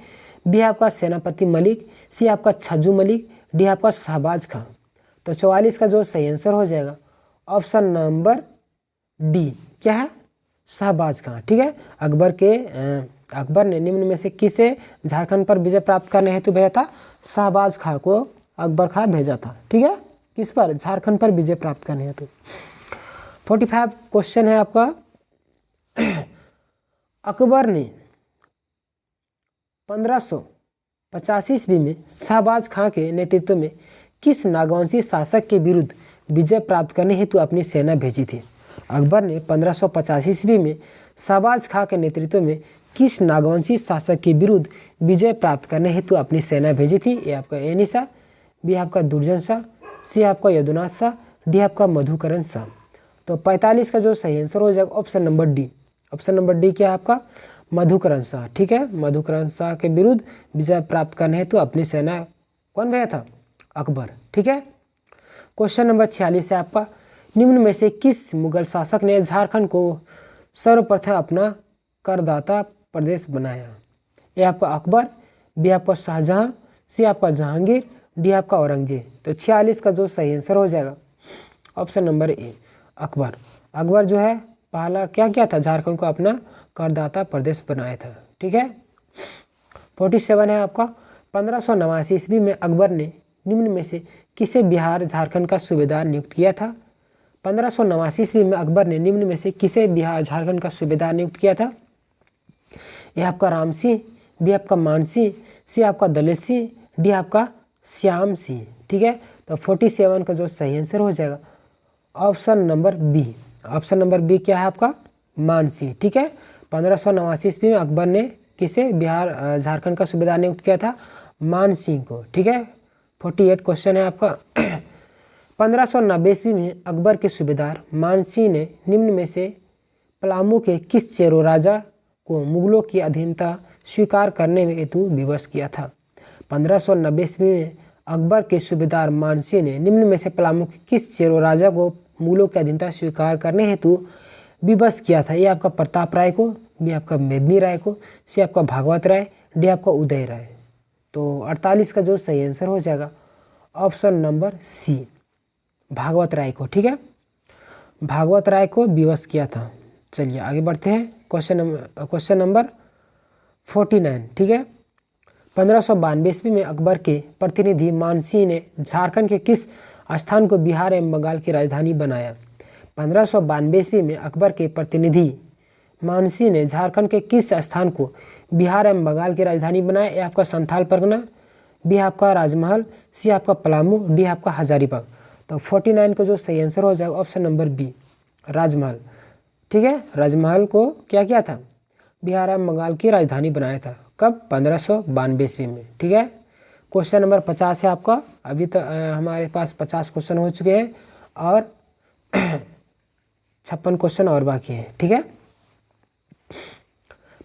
बी आपका सेनापति मलिक, सी आपका छज्जू मलिक, डी आपका शहबाज खां। तो 44 का जो सही आंसर हो जाएगा ऑप्शन नंबर डी, क्या है? शहबाज खां। ठीक है, अकबर ने निम्न में से किसे झारखंड पर विजय प्राप्त करने हेतु भेजा था? शहबाज खां को अकबर खां भेजा था। ठीक है, किस पर? झारखंड पर विजय प्राप्त करने हेतु। 45 क्वेश्चन है आपका, अकबर ने 1585 ईस्वी में शहबाज खां के नेतृत्व में किस नागवंशी शासक के विरुद्ध विजय प्राप्त करने हेतु अपनी सेना भेजी थी? अकबर ने 1585 ईस्वी में शहबाज खां के नेतृत्व में किस नागवंशी शासक के विरुद्ध विजय प्राप्त करने हेतु अपनी सेना भेजी थी? ए आपका एनी शाह, बी आपका दुर्जन शाह, सी आपका यदुनाथ शाह, डी आपका मधुकरण शाह। तो 45 का जो सही आंसर हो जाएगा option number D. Option number D क्या है आपका? मधुकरण शाह। ठीक है, मधुकरण शाह के विरुद्ध विजय प्राप्त करने हेतु अपनी सेना कौन भेजा था? अकबर। ठीक है, क्वेश्चन नंबर 46 है आपका, निम्न में से किस मुगल शासक ने झारखंड को सर्वप्रथम अपना करदाता प्रदेश बनाया? ए आपका अकबर, बी आपका शाहजहां, सी आपका जहांगीर, डी आपका औरंगजेब। तो 46 का जो सही आंसर हो जाएगा option number A, Akbar. Akbar जो है पहला क्या किया था? झारखंड को अपना करदाता प्रदेश बनाया था। ठीक है, 47 है आपका, 1589 ईस्वी में अकबर ने निम्न में से किसे बिहार झारखंड का सूबेदार नियुक्त किया था? 1589 ईस्वी में अकबर ने निम्न में से किसे बिहार झारखंड का सूबेदार नियुक्त किया था? यह आपका राम सिंह, बी आपका मान सिंह, सी आपका दलित सिंह, डी आपका श्याम सिंह। ठीक है, तो 47 का जो सही आंसर हो जाएगा option number B. Option number B क्या है आपका? मान सिंह। ठीक है, 1589 ईस्वी में अकबर ने किसे बिहार झारखंड का सूबेदार नियुक्त किया था? मान सिंह को। ठीक है, 48 क्वेश्चन है आपका, 1590 ईस्वी में अकबर के सूबेदार मान सिंह ने निम्न में से पलामू के किस चेरो राजा को मुगलों की अधीनता स्वीकार करने हेतु विवश किया था? 1590 ईस्वी में अकबर के सूबेदार मान सिंह ने निम्न में से पलामू के किस चेरो राजा को मुगलों की अधीनता स्वीकार करने हेतु विवश किया था? ये आपका प्रताप राय को, बी आपका मेदिनी राय को, सी आपका भागवत राय, डी आपका उदय राय। तो 48 का जो सही आंसर हो जाएगा ऑप्शन नंबर सी, भागवत राय को। ठीक है, भागवत राय को विवश किया था। चलिए आगे बढ़ते हैं, क्वेश्चन नंबर 49। ठीक है, 1592 ईस्वी में अकबर के प्रतिनिधि मानसिंह ने झारखंड के किस स्थान को बिहार एवं बंगाल की राजधानी बनाया? 1592 ईस्वी में अकबर के प्रतिनिधि मानसिंह ने झारखंड के किस स्थान को बिहार एवं बंगाल की राजधानी बनाया? ए आपका संथाल परगना, बी आपका राजमहल, सी आपका पलामू, डी आपका हजारीबाग। तो 49 का जो सही आंसर हो जाएगा ऑप्शन नंबर बी, राजमहल। ठीक है, राजमहल को क्या किया था? बिहार एवं बंगाल की राजधानी बनाया था। कब? 1592 ईस्वी में। ठीक है, क्वेश्चन नंबर 50 है आपका। अभी तक हमारे पास 50 क्वेश्चन हो चुके हैं और 56 क्वेश्चन और बाकी हैं। ठीक है,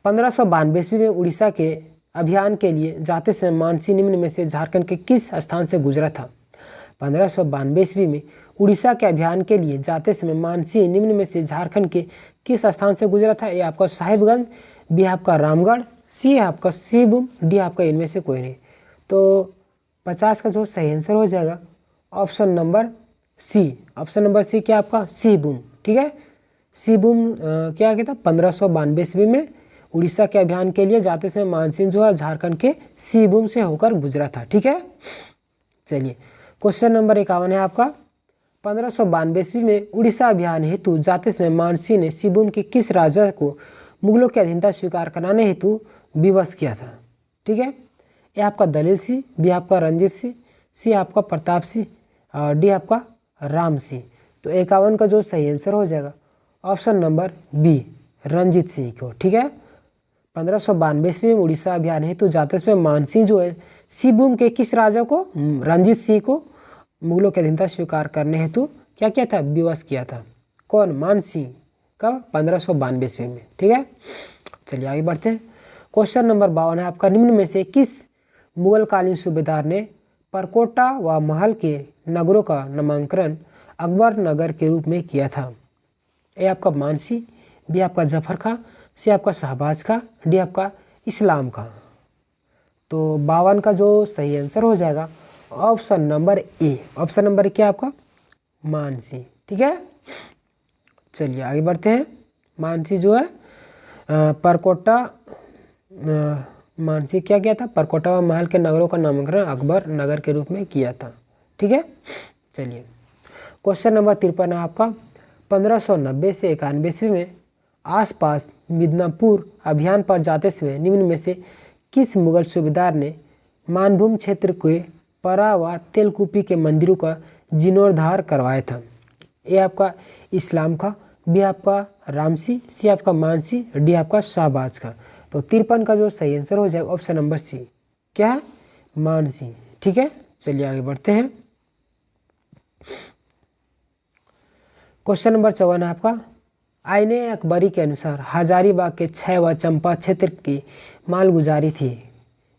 1592 ईस्वी में उड़ीसा के अभियान के लिए जाते समय मानसिंह निम्न में से झारखंड के किस स्थान से गुजरा था? 1592 ईस्वी में उड़ीसा के अभियान के लिए जाते समय मानसिंह निम्न में से झारखंड के किस स्थान से गुजरा था? ए आपका साहिबगंज, बी आपका रामगढ़, सी आपका सिंहभूम, डी आपका इनमें से कोई नहीं। तो 50 का जो सही आंसर हो जाएगा option number C. Option number C क्या आपका? सिंहभूम। ठीक है, सिंहभूम क्या किया था? 1592 ईस्वी में उड़ीसा के अभियान के लिए जाते समय मानसिंह जो है झारखंड के सिंहभूम से होकर गुजरा था। ठीक है, चलिए क्वेश्चन नंबर 51 है आपका। 1592 ईस्वी में उड़ीसा अभियान हेतु जाते समय मानसिंह ने सिंहभूम के किस राजा को मुगलों की अधीनता स्वीकार कराने हेतु विवश किया था? ठीक है, ये आपका दलील सिंह, बी आपका रंजीत सिंह, सी आपका प्रताप सिंह और डी आपका राम सिंह। तो 51 का जो सही आंसर हो जाएगा option number B, Ranjit Singh को। ठीक है, 1592 ईस्वी में उड़ीसा अभियान हेतु जाते समय मानसिंह जो है सिंहभूम के किस राजा को? रंजीत सिंह को मुगलों की अधीनता स्वीकार करने हेतु क्या किया था? विवश किया था। कौन? मानसिंह। कब? 1592 ईस्वी में। ठीक है, चलिए आगे बढ़ते हैं। क्वेश्चन नंबर 52 है आपका। निम्न में से किस मुगलकालीन सूबेदार ने परकोटा व महल के नगरों का नामकरण अकबर नगर के रूप में किया था? ए आपका मानसिंह, बी आपका जफर खां, सी आपका शहबाज खां, डी आपका इस्लाम खां। तो 52 का जो सही आंसर हो जाएगा option number A. Option number क्या आपका? मानसिंह। ठीक है, चलिए आगे बढ़ते हैं। मानसिंह जो है परकोटा मानसी क्या किया था? परकोटा व महल के नगरों का नामकरण अकबर नगर के रूप में किया था। ठीक है, चलिए क्वेश्चन नंबर 53 है आपका। 1590 से 91 ईस्वी में आसपास मिदनापुर अभियान पर जाते समय निम्न में से किस मुगल सूबेदार ने मानभूम क्षेत्र के परा व तेलकुपी के मंदिरों का जीर्णोद्धार करवाया था? ए आपका इस्लाम का, बी आपका रामसी, सी आपका मानसी, डी आपका शाहबाज का। तो 53 का जो सही आंसर हो जाएगा ऑप्शन नंबर सी, क्या है? मानसी। ठीक है, चलिए आगे बढ़ते हैं। क्वेश्चन नंबर 54 है आपका। आईने अकबरी के अनुसार हजारीबाग के 6 व चंपा क्षेत्र की मालगुजारी थी।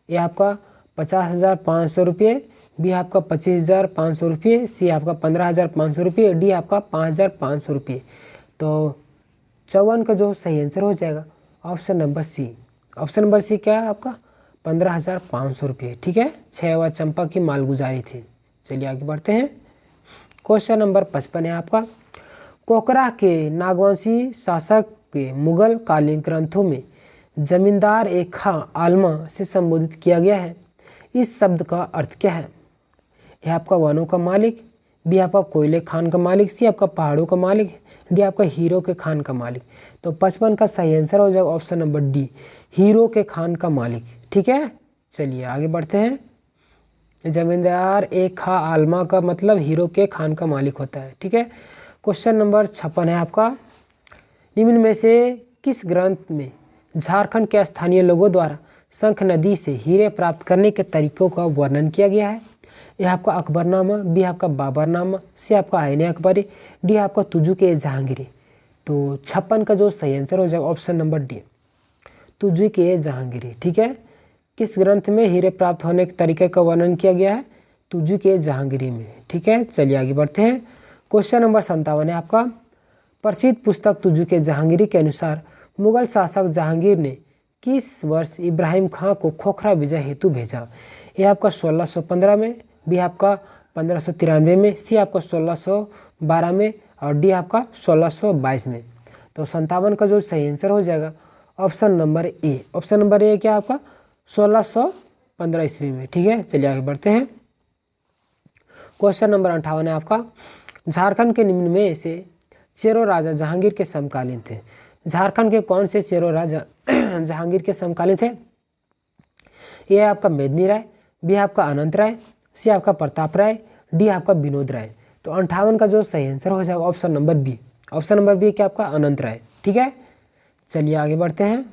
ये आपका 50,500 रुपये, बी आपका 25,500 रुपये, सी आपका 15,500 रुपये, डी आपका 5,500 रुपये। तो 54 का जो सही आंसर हो जाएगा option number C. Option number C क्या है आपका? 15,500 रुपये। ठीक है, 6 व चंपा की मालगुजारी थी। चलिए आगे बढ़ते हैं। क्वेश्चन नंबर 55 है आपका। कोकरा के नागवंशी शासक के मुगल कालीन ग्रंथों में जमींदार ए खां आलमा से संबोधित किया गया है। इस शब्द का अर्थ क्या है? यह आपका वनों का मालिक, बी आपका कोयले खान का मालिक, सी आपका पहाड़ों का मालिक, डी आपका हीरो के खान का मालिक। तो 55 का सही आंसर हो जाएगा ऑप्शन नंबर डी, हीरो के खान का मालिक। ठीक है, चलिए आगे बढ़ते हैं। जमींदार ए खां आलमा का मतलब हीरो के खान का मालिक होता है। ठीक है, क्वेश्चन नंबर 56 है आपका। निम्न में से किस ग्रंथ में झारखंड के स्थानीय लोगों द्वारा शंख नदी से हीरे प्राप्त करने के तरीकों का वर्णन किया गया है? यह आपका अकबरनामा, बी आपका बाबरनामा, सी आपका आईने अकबरी, डी आपका तुजुक-ए जहांगीरी। तो 56 का जो सही आंसर हो जाएगा ऑप्शन नंबर डी, तुजुक-ए जहांगीरी। ठीक है, किस ग्रंथ में हीरे प्राप्त होने के तरीके का वर्णन किया गया है? तुजुक-ए जहांगीरी में। ठीक है, चलिए आगे बढ़ते हैं। क्वेश्चन नंबर 57 है आपका। प्रसिद्ध पुस्तक तुजुक-ए जहांगीरी के अनुसार मुगल शासक जहांगीर ने किस वर्ष इब्राहिम खां को खोखरा विजय हेतु भेजा? यह आपका 1615 में, बी आपका 1593 में, सी आपका 1612 में और डी आपका 1622 में। तो 57 का जो सही आंसर हो जाएगा option number A. Option number A क्या आपका? 1615 ईस्वी में। ठीक है, चलिए आगे बढ़ते हैं। क्वेश्चन नंबर 58 है आपका। झारखंड के निम्न में से चेरो राजा जहांगीर के समकालीन थे। झारखंड के कौन से चेरो राजा जहांगीर के समकालीन थे? ये आपका मेदिनी राय, बी आपका अनंत राय, सी आपका प्रताप राय, डी आपका विनोद राय। तो 58 का जो सही आंसर हो जाएगा option number B. Option number B क्या आपका? अनंत राय। ठीक है, चलिए आगे बढ़ते हैं।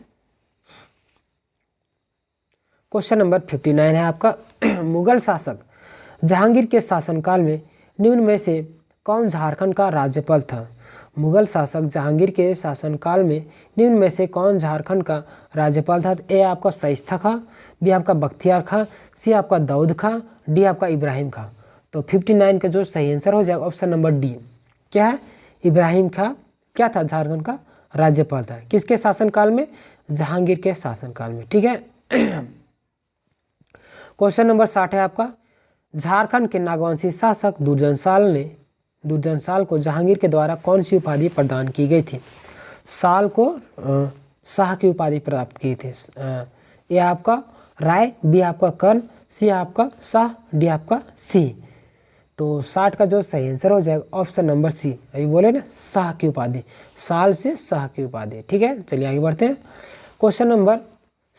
क्वेश्चन नंबर 59 है आपका। मुगल शासक जहांगीर के शासनकाल में निम्न में से कौन झारखंड का राज्यपाल था? मुगल शासक जहांगीर के शासनकाल में निम्न में से कौन झारखंड का राज्यपाल था? ए आपका शाइस्ता खां, बी आपका बख्तियार खां, सी आपका दाऊद खां, डी आपका इब्राहिम खां। तो 59 का जो सही आंसर हो जाएगा ऑप्शन नंबर डी, क्या है? इब्राहिम खां क्या था? झारखंड का राज्यपाल था। किसके शासनकाल में? जहांगीर के शासनकाल में। ठीक है, क्वेश्चन नंबर 60 है आपका। झारखंड के नागवंशी शासक दुर्जन साल को जहांगीर के द्वारा कौन सी उपाधि प्रदान की गई थी? साल को शाह की उपाधि प्राप्त की थी। ए आपका राय, बी आपका कर्ण, सी आपका शाह, डी आपका सी। तो 60 का जो सही आंसर हो जाएगा ऑप्शन नंबर सी। अभी बोले ना, शाह की उपाधि, साल से शाह की उपाधि। ठीक है, चलिए आगे बढ़ते हैं। Question number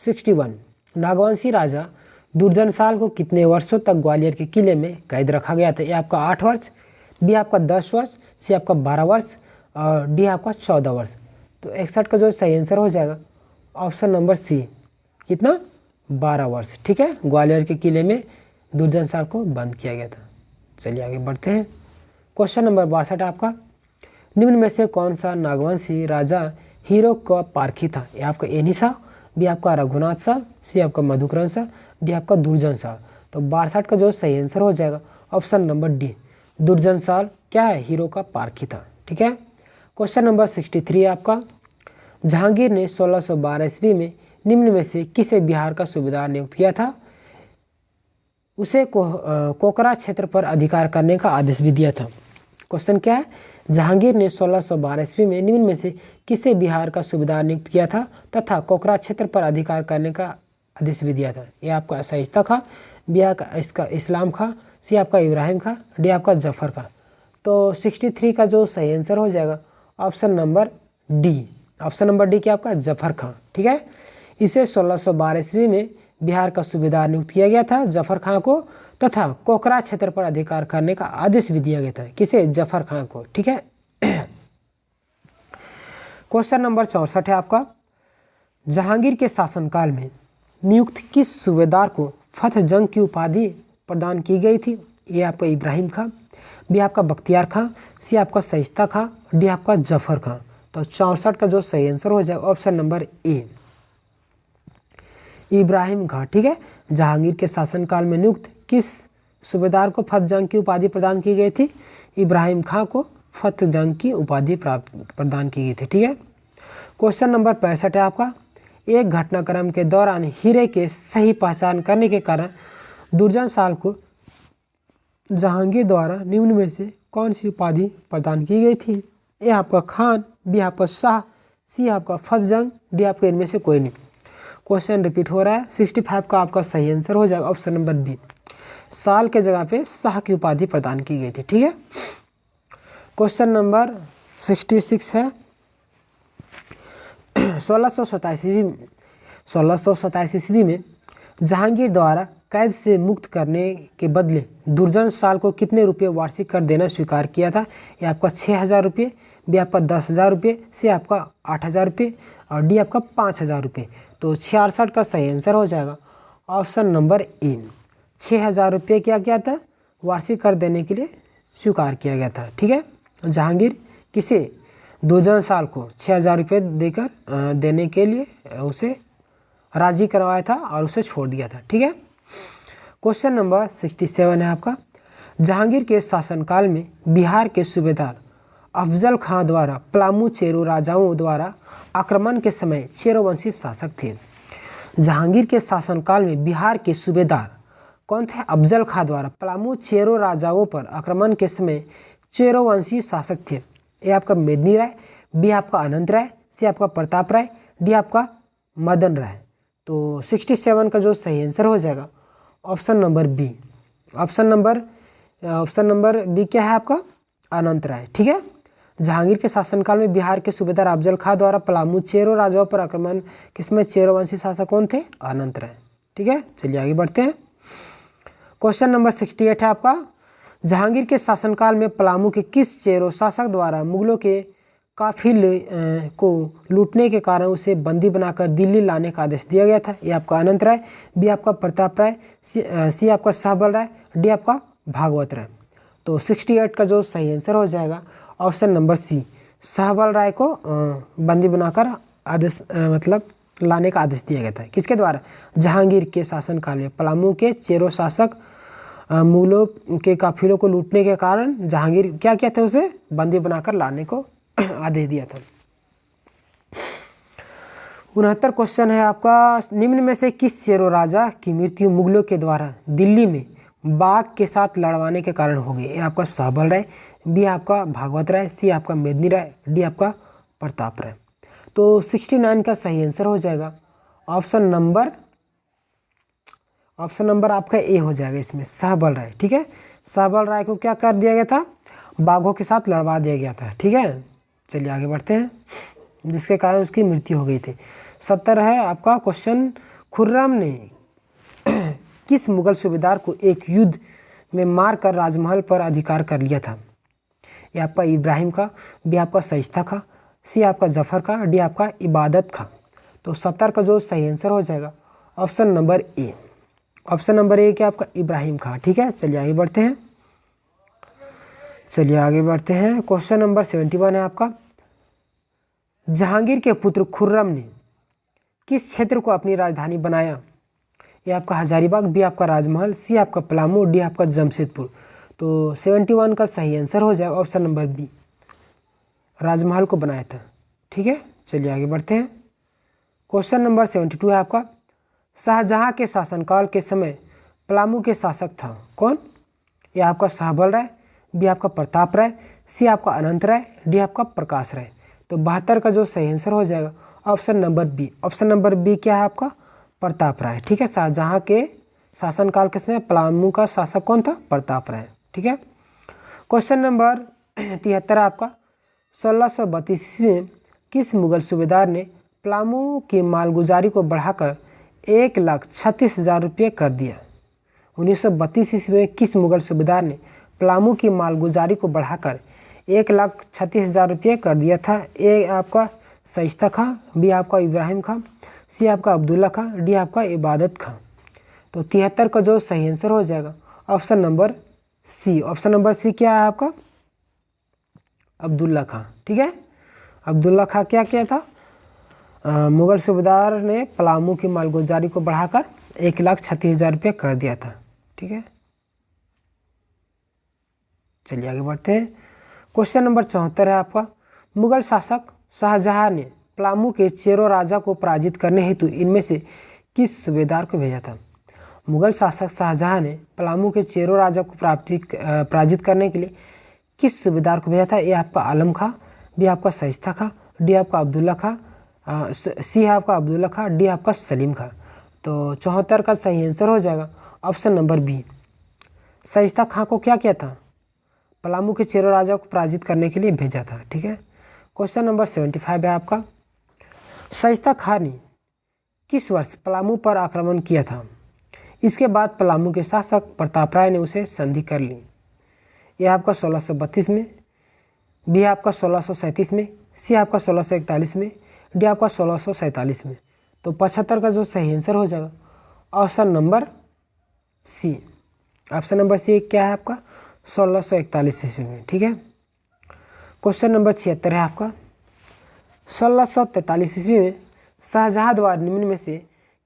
61। नागवंशी राजा दुर्जनसाल को कितने वर्षों तक ग्वालियर के किले में कैद रखा गया था? ये आपका 8 वर्ष, बी आपका 10 वर्ष, सी आपका 12 वर्ष और डी आपका 14 वर्ष। तो 61 का जो सही आंसर हो जाएगा ऑप्शन नंबर सी, कितना? 12 वर्ष। ठीक है, ग्वालियर के किले में दुर्जनसाल को बंद किया गया था। चलिए आगे बढ़ते हैं। क्वेश्चन नंबर 62 आपका। निम्न में से कौन सा नागवंशी राजा हीरो का पारखी था? ये आपका एनी शाह, बी आपका रघुनाथ शाह, सी आपका मधुकरण शाह, डी आपका दुर्जन शाह। तो 62 का जो सही आंसर हो जाएगा ऑप्शन नंबर डी, दुर्जन साल क्या है? हीरो का पारखी था। ठीक है, क्वेश्चन नंबर 63 आपका। जहांगीर ने 1612 ईस्वी में निम्न में से किसे बिहार का सूबेदार नियुक्त किया था? उसे कोकरा क्षेत्र पर अधिकार करने का आदेश भी दिया था। क्वेश्चन क्या है? जहांगीर ने 1612 ईस्वी में निम्न में से किसे बिहार का सूबेदार नियुक्त किया था तथा कोकरा क्षेत्र पर अधिकार करने का आदेश भी दिया था। ये आपका शाइस्ता खां, बी आपका इसका इस्लाम खां, सी आपका इब्राहिम खां, डी आपका जफर खां। तो 63 का जो सही आंसर हो जाएगा option number D. Option number D क्या आपका जफर खां। ठीक है, इसे 1612 ईस्वी में बिहार का सूबेदार नियुक्त किया गया था जफर खां को, तथा कोकरा क्षेत्र पर अधिकार करने का आदेश भी दिया गया था। किसे? जफर खां को। ठीक है। क्वेश्चन नंबर 64 है आपका, जहांगीर के शासनकाल में नियुक्त किस सूबेदार को फतह जंग की उपाधि प्रदान की गई थी? ये आपका इब्राहिम खां, बी आपका बख्तियार खां, सी आपका शाइस्ता खां, डी आपका जफर खां। तो 64 का जो सही आंसर हो जाएगा ऑप्शन नंबर ए, इब्राहिम खां। ठीक है, जहांगीर के शासनकाल में नियुक्त किस सूबेदार को फतह जंग की उपाधि प्रदान की गई थी? इब्राहिम खां को फतह जंग की उपाधि प्रदान की गई थी। ठीक है। क्वेश्चन नंबर 65 है आपका, एक घटनाक्रम के दौरान हीरे के सही पहचान करने के कारण दुर्जन साल को जहांगीर द्वारा निम्न में से कौन सी उपाधि प्रदान की गई थी? ए आपका खान, बी आपका शाह, सी आपका फतह जंग, डी आपका इनमें से कोई नहीं। क्वेश्चन रिपीट हो रहा है। 65 का आपका सही आंसर हो जाएगा ऑप्शन नंबर बी, साल के जगह पे शाह की उपाधि प्रदान की गई थी। ठीक है। क्वेश्चन नंबर 66 है, 1627 ईस्वी में जहांगीर द्वारा कैद से मुक्त करने के बदले दुर्जन साल को कितने रुपये वार्षिक कर देना स्वीकार किया था? ये आपका 6000 रुपये, बी आपका 10,000 रुपये, सी आपका 8,000 रुपये और डी आपका 5,000 रुपये। तो 66 का सही आंसर हो जाएगा ऑप्शन नंबर ए, 6,000 रुपये क्या किया था? वार्षिक कर देने के लिए स्वीकार किया गया था। ठीक है, जहांगीर किसे? दुर्जन साल को 6,000 रुपये देकर देने के लिए उसे राजी करवाया था और उसे छोड़ दिया था। ठीक है। क्वेश्चन नंबर 67 है आपका, जहांगीर के शासनकाल में बिहार के सूबेदार अफजल खां द्वारा पलामू चेरो राजाओं द्वारा आक्रमण के समय चेरोवंशी शासक थे। जहांगीर के शासनकाल में बिहार के सूबेदार कौन थे? अफजल खां द्वारा पलामू चेरो राजाओं पर आक्रमण के समय चेरोवंशी शासक थे। ए आपका मेदिनी राय, बी आपका अनंत राय, सी आपका प्रताप राय, डी आपका मदन राय। तो 67 का जो सही आंसर हो जाएगा option number B. Option number B क्या है आपका? अनंत राय। ठीक है, जहांगीर के शासनकाल में बिहार के सूबेदार अफजल खां द्वारा पलामू चेरो राजाओं पर आक्रमण किसमें चेरोवंशी शासक कौन थे? अनंत राय। ठीक है, चलिए आगे बढ़ते हैं। क्वेश्चन नंबर 68 है आपका, जहांगीर के शासनकाल में पलामू के किस चेरो शासक द्वारा मुगलों के काफिले को लूटने के कारण उसे बंदी बनाकर दिल्ली लाने का आदेश दिया गया था? ये आपका अनंत राय, बी आपका प्रताप राय, सी आपका शाहबल राय, डी आपका भागवत राय। तो 68 का जो सही आंसर हो जाएगा ऑप्शन नंबर सी, शाहबल राय को बंदी बनाकर आदेश मतलब लाने का आदेश दिया गया था। किसके द्वारा? जहांगीर के शासनकाल में पलामू के चेरो शासक मुगलों के काफिलों को लूटने के कारण जहांगीर क्या किया था? उसे बंदी बनाकर लाने को आदेश दिया था। 69 क्वेश्चन है आपका, निम्न में से किस चेरो राजा की मृत्यु मुगलों के द्वारा दिल्ली में बाघ के साथ लड़वाने के कारण हो गई? ए आपका शाहबल राय, बी आपका भागवत राय, सी आपका मेदिनी राय, डी आपका प्रताप राय। तो 69 का सही आंसर हो जाएगा ऑप्शन नंबर आपका ए हो जाएगा इसमें, शाहबल राय। ठीक है, शाहबल राय को क्या कर दिया गया था? बाघों के साथ लड़वा दिया गया था। ठीक है, चलिए आगे बढ़ते हैं, जिसके कारण उसकी मृत्यु हो गई थी। 70 है आपका क्वेश्चन, खुर्रम ने किस मुगल सूबेदार को एक युद्ध में मारकर राजमहल पर अधिकार कर लिया था? ये आपका इब्राहिम का, बी आपका शाइस्ता खां, सी आपका जफर का, डी आपका इबादत खां। तो 70 का जो सही आंसर हो जाएगा option number A. Option number A क्या आपका? इब्राहिम खां। ठीक है, चलिए आगे बढ़ते हैं। क्वेश्चन नंबर 71 है आपका, जहांगीर के पुत्र खुर्रम ने किस क्षेत्र को अपनी राजधानी बनाया? ये आपका हजारीबाग, बी आपका राजमहल, सी आपका पलामू, डी आपका जमशेदपुर। तो 71 का सही आंसर हो जाएगा ऑप्शन नंबर बी, राजमहल को बनाया था। ठीक है, चलिए आगे बढ़ते हैं। क्वेश्चन नंबर 72 है आपका, शाहजहां के शासनकाल के समय पलामू के शासक था कौन? ये आपका शाहबल राय, बी आपका प्रताप राय, सी आपका अनंत राय, डी आपका प्रकाश राय। तो 72 का जो सही आंसर हो जाएगा option number B. Option number B क्या है आपका? प्रताप राय, ठीक है। शाहजहां के शासनकाल के समय पलामू का शासक कौन था? प्रताप राय, ठीक है। क्वेश्चन नंबर 73 आपका 1632 ईस्वी में किस मुगल सूबेदार ने पलामू की मालगुजारी को बढ़ाकर 1,36,000 रुपये कर दिया? 1932 ईस्वी में किस मुगल सूबेदार ने पलामू की मालगुजारी को बढ़ाकर 1,36,000 रुपये कर दिया था? ए आपका शाइस्ता खां, बी आपका इब्राहिम खां, सी आपका अब्दुल्ला खां, डी आपका इबादत खां। तो 73 का जो सही आंसर हो जाएगा option number C. Option number C क्या है आपका? अब्दुल्ला खां, ठीक है। अब्दुल्ला खां क्या किया था? मुगल सूबेदार ने पलामू की मालगुजारी को बढ़ाकर 1,36,000 रुपये कर दिया था, ठीक है। चलिए आगे बढ़ते हैं। क्वेश्चन नंबर 74 है आपका मुगल शासक शाहजहां ने पलामू के चेरो राजा को पराजित करने हेतु इनमें से किस सूबेदार को भेजा था? मुगल शासक शाहजहां ने पलामू के चेरो राजा को पराजित करने के लिए किस सूबेदार को भेजा था? ए आपका आलम खां, बी आपका शाइस्ता खां, डी आपका अब्दुल्ला खां, सी आपका अब्दुल्ला खां, डी आपका सलीम खां। तो 74 का सही आंसर हो जाएगा ऑप्शन नंबर बी। शाइस्ता खां को क्या किया था? पलामू के चेरो राजा को पराजित करने के लिए भेजा था, ठीक है। क्वेश्चन नंबर 75 है आपका शाइस्ता खां ने किस वर्ष पलामू पर आक्रमण किया था? इसके बाद पलामू के शासक प्रताप राय ने उसे संधि कर ली। यह आपका 1632 में, बी आपका 1637 में, सी आपका 1641 में, डी आपका 1647 में। तो 75 का जो सही आंसर हो जाएगा option number C. Option number C क्या है आपका? 1641 ईस्वी में, ठीक है। क्वेश्चन नंबर 76 है आपका 1643 ईस्वी में शाहजहां द्वारा निम्न में से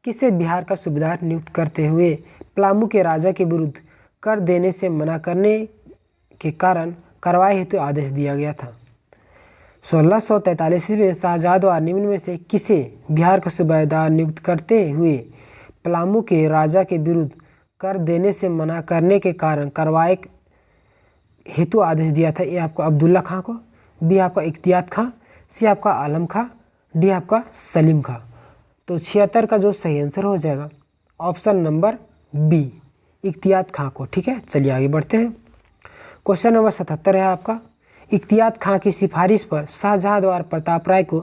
किसे बिहार का सूबेदार नियुक्त करते हुए पलामू के राजा के विरुद्ध कर देने से मना करने के कारण कार्रवाई हेतु आदेश दिया गया था? 1643 ईस्वी में शाहजहां द्वारा निम्न में से किसे बिहार का सूबेदार नियुक्त करते हुए पलामू के राजा के विरुद्ध कर देने से मना करने के कारण कार्रवाई हेतु आदेश दिया था? ये आपको अब्दुल्ला खां को, बी आपका इख्तियात खां, सी आपका आलम खां, डी आपका सलीम खां। तो 76 का जो सही आंसर हो जाएगा ऑप्शन नंबर बी, इख्तियात खां को, ठीक है। चलिए आगे बढ़ते हैं। क्वेश्चन नंबर 77 है आपका इख्तियात खां की सिफारिश पर शाहजहां द्वारा प्रताप राय को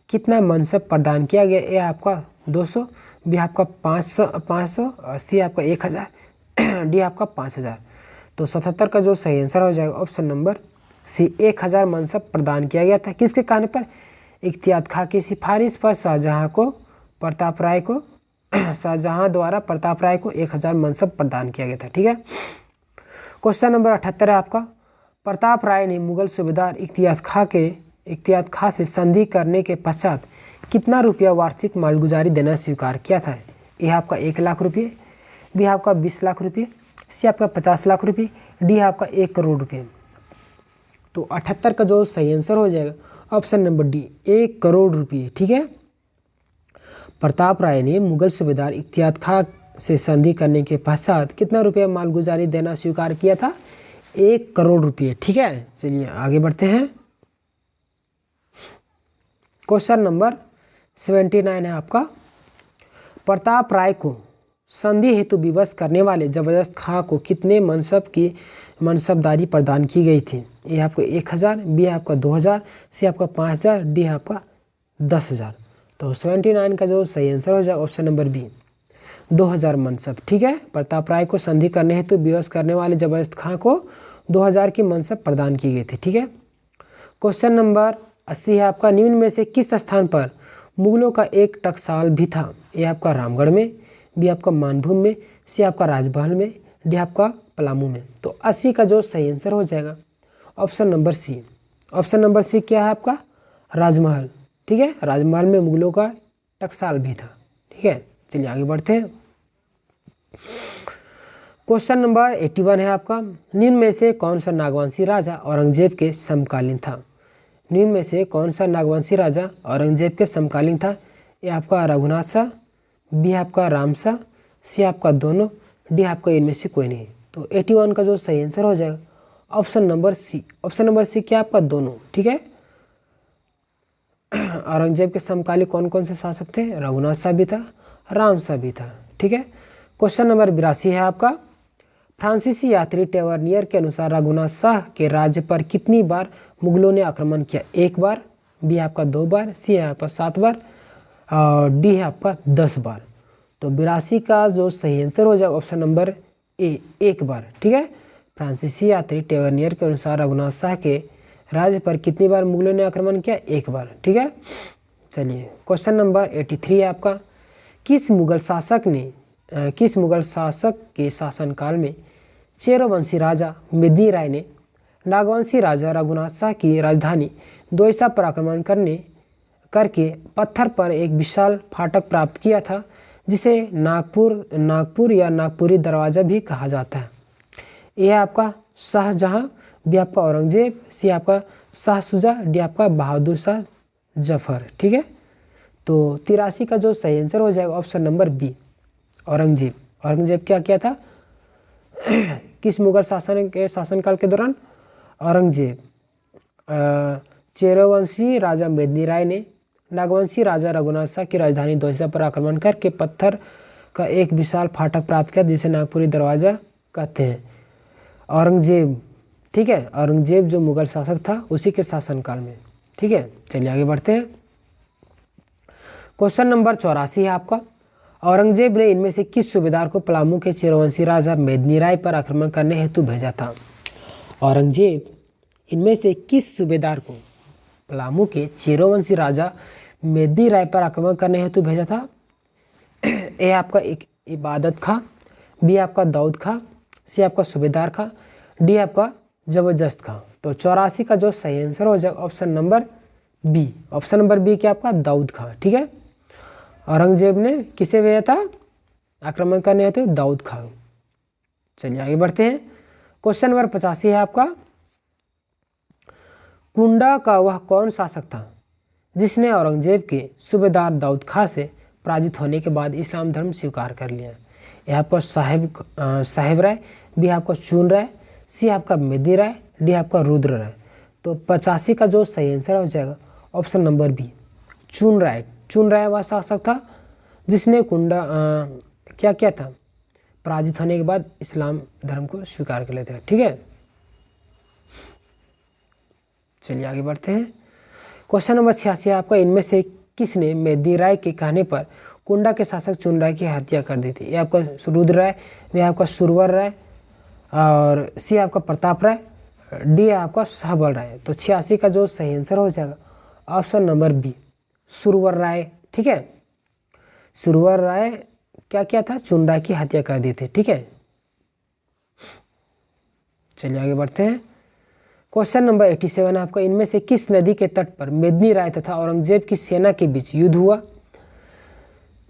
कितना मनसब प्रदान किया गया? ए आपका 200, बी आपका 500, सी आपका 1000, डी आपका 5000। तो 77 का जो सही आंसर हो जाएगा ऑप्शन नंबर सी, 1000 मनसब प्रदान किया गया था। किसके कहने पर? इख्तियात खां की सिफारिश पर शाहजहां द्वारा प्रताप राय को 1000 मनसब प्रदान किया गया था, ठीक है। क्वेश्चन नंबर 78 है आपका प्रताप राय ने मुगल सूबेदार इख्तियात खां से संधि करने के पश्चात कितना रुपया वार्षिक मालगुजारी देना स्वीकार किया था? यह आपका 1 लाख रुपये, बी आपका 20 लाख रुपये, सी आपका 50 लाख रुपये, डी आपका 1 करोड़ रुपये। तो 78 का जो सही आंसर हो जाएगा ऑप्शन नंबर डी, 1 करोड़ रुपये, ठीक है। प्रताप राय ने मुगल सूबेदार इख्तियात खां से संधि करने के पश्चात कितना रुपया मालगुजारी देना स्वीकार किया था? 1 करोड़ रुपये, ठीक है। चलिए आगे बढ़ते हैं। क्वेश्चन नंबर 79 है आपका प्रताप राय को संधि हेतु विवश करने वाले जबरदस्त खां को कितने मनसब की मनसबदारी प्रदान की गई थी? ए आपको 1000, बी आपका 2000, सी आपका 5000, डी आपका 10,000। तो 79 का जो सही आंसर हो जाएगा ऑप्शन नंबर बी, 2000 मनसब, ठीक है। प्रताप राय को संधि करने हेतु विवश करने वाले जबरदस्त खां को 2000 की मनसब प्रदान की गई थी, ठीक है। क्वेश्चन नंबर 80 है आपका निम्न में से किस स्थान पर मुगलों का एक टकसाल भी था? ए आपका रामगढ़ में, बी आपका मानभूम में, सी आपका राजमहल में, डी आपका पलामू में। तो 80 का जो सही आंसर हो जाएगा option number C. Option number C क्या है आपका? राजमहल, ठीक है। राजमहल में मुगलों का टकसाल भी था, ठीक है। चलिए आगे बढ़ते हैं। क्वेश्चन नंबर 81 है आपका निम्न में से कौन सा नागवंशी राजा औरंगजेब के समकालीन था? निम्न में से कौन सा नागवंशी राजा औरंगजेब के समकालीन था? ये आपका रघुनाथ शाह, बी आपका राम शाह, सी आपका दोनों, डी आपका इनमें से कोई नहीं। तो 81 का जो सही आंसर हो जाएगा option number C. Option number C क्या आपका? दोनों, ठीक है। औरंगजेब के समकालीन कौन कौन से शासक थे? रघुनाथ शाह भी था, राम सा भी था। ठीक है, क्वेश्चन नंबर 82 है आपका, फ्रांसीसी यात्री टेवर्नियर के अनुसार रघुनाथ शाह के राज्य पर कितनी बार मुगलों ने आक्रमण किया? 1 बार, बी है आपका 2 बार, सी है आपका 7 बार और डी है आपका 10 बार। तो 82 का जो सही आंसर हो जाएगा ऑप्शन नंबर ए, 1 बार। ठीक है, फ्रांसीसी यात्री टेवर्नियर के अनुसार रघुनाथ शाह के राज्य पर कितनी बार मुगलों ने आक्रमण किया? 1 बार। ठीक है, चलिए क्वेश्चन नंबर 83 है आपका, किस मुगल शासक के शासनकाल में चेरोवंशी राजा मेदिनी राय ने नागवंशी राजा रघुनाथ शाह की राजधानी दोईसा पर आक्रमण करके पत्थर पर एक विशाल फाटक प्राप्त किया था, जिसे नागपुर या नागपुरी दरवाज़ा भी कहा जाता है? यह आपका शाहजहां, बी आपका औरंगजेब, सी आपका शाह शुजा, डी आपका बहादुर शाह जफर। ठीक है, तो 83 का जो सही आंसर हो जाएगा option number B, Aurangzeb. Aurangzeb क्या किया था किस मुगल शासनकाल के दौरान? औरंगजेब चेरोवंशी राजा मेदिनी राय ने नागवंशी राजा रघुनाथ शाह की राजधानी दोईसा पर आक्रमण करके पत्थर का एक विशाल फाटक प्राप्त किया, जिसे नागपुरी दरवाज़ा कहते हैं। औरंगजेब, ठीक है, औरंगजेब जो मुगल शासक था उसी के शासनकाल में। ठीक है, चलिए आगे बढ़ते हैं। क्वेश्चन नंबर 84 है आपका, औरंगजेब ने इनमें से किस सूबेदार को पलामू के चेरोवंशी राजा मेदिनी राय पर आक्रमण करने हेतु भेजा था? औरंगजेब इनमें से किस सूबेदार को पलामू के चेरोवंशी राजा मेदिनी राय पर आक्रमण करने हेतु भेजा था? ए आपका एक इबादत खां, बी आपका दाऊद खां, सी आपका सूबेदार खां, डी आपका जबरदस्त खां। तो 84 का जो सही आंसर हो जाएगा option number B. Option number B क्या आपका? दाऊद खां। ठीक है, औरंगजेब ने किसे भेजा था आक्रमण करने हेतु? दाऊद खां। चलिए आगे बढ़ते हैं। क्वेश्चन नंबर 85 है आपका, कुंडा का वह कौन शासक था जिसने औरंगजेब के सूबेदार दाऊद खां से पराजित होने के बाद इस्लाम धर्म स्वीकार कर लिया? यह आपका साहेब राय, बी आपका चून राय, सी आपका मेदिनी राय, डी आपका रुद्र राय। तो 85 का जो सही आंसर हो जाएगा ऑप्शन नंबर बी, चून राय। चून राय वह शासक था जिसने क्या किया था, पराजित होने के बाद इस्लाम धर्म को स्वीकार कर लेते हैं। ठीक है, चलिए आगे बढ़ते हैं। क्वेश्चन नंबर 86 है आपका, इनमें से किसने मेदिनी राय के कहने पर कुंडा के शासक चून राय की हत्या कर दी थी? ये आपका रुद्र राय, बी आपका सुरवर राय और सी आपका प्रताप राय, डी आपका सहबल राय। तो 86 का जो सही आंसर हो जाएगा ऑप्शन नंबर बी, सुरवर राय। ठीक है, सुरवर राय क्या किया था, चून राय की हत्या कर दी थी। ठीक है, चलिए आगे बढ़ते हैं। क्वेश्चन नंबर 87 है आपका, इनमें से किस नदी के तट पर मेदिनी राय तथा औरंगजेब की सेना के बीच युद्ध हुआ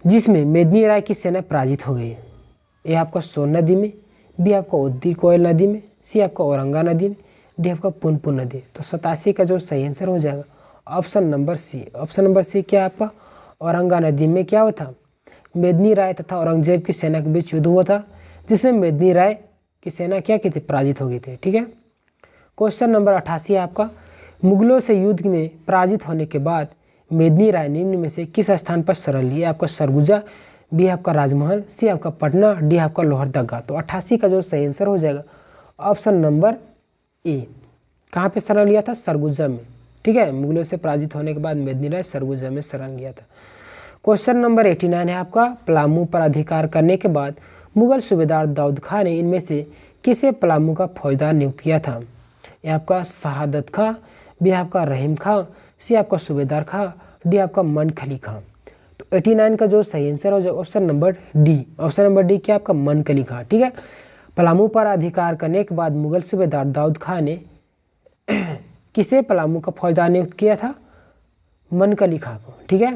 जिसमें मेदिनी राय की सेना पराजित हो गई? ये आपका सोन नदी में, बी आपका उद्दी कोयल नदी में, सी आपका औरंगा नदी में, डी आपका पुनपुन नदी। तो 87 का जो सही आंसर हो जाएगा option number C. Option number C क्या आपका? औरंगा नदी में क्या हुआ था, मेदिनी राय तथा औरंगजेब की सेना के बीच युद्ध हुआ था, जिसमें मेदिनी राय की सेना क्या की थी, पराजित हो गई थी। ठीक है, क्वेश्चन नंबर 88 है आपका, मुगलों से युद्ध में पराजित होने के बाद मेदिनी राय निम्न में से किस स्थान पर शरण ली? आपका सरगुजा, बी आपका राजमहल, सी आपका पटना, डी आपका लोहरदगा। तो 88 का जो सही आंसर हो जाएगा ऑप्शन नंबर ए। कहाँ पे शरण लिया था? सरगुजा में। ठीक है, मुगलों से पराजित होने के बाद मेदिनी राय सरगुजा में शरण लिया था। क्वेश्चन नंबर 89 है आपका, पलामू पर अधिकार करने के बाद मुगल सूबेदार दाऊद खां ने इनमें से किसे पलामू का फौजदार नियुक्त किया था? यह आपका शहादत खां, बी आपका रहीम खां, सी आपका सूबेदार खां, डी आपका मनखली खां। तो 89 का जो सही आंसर हो जाएगा option number D. Option number D क्या आपका? मनखली खां। ठीक है, पलामू पर अधिकार करने के बाद मुगल सूबेदार दाऊद खां ने किसे पलामू का फौजदार नियुक्त किया था? मनखली खां को। ठीक है,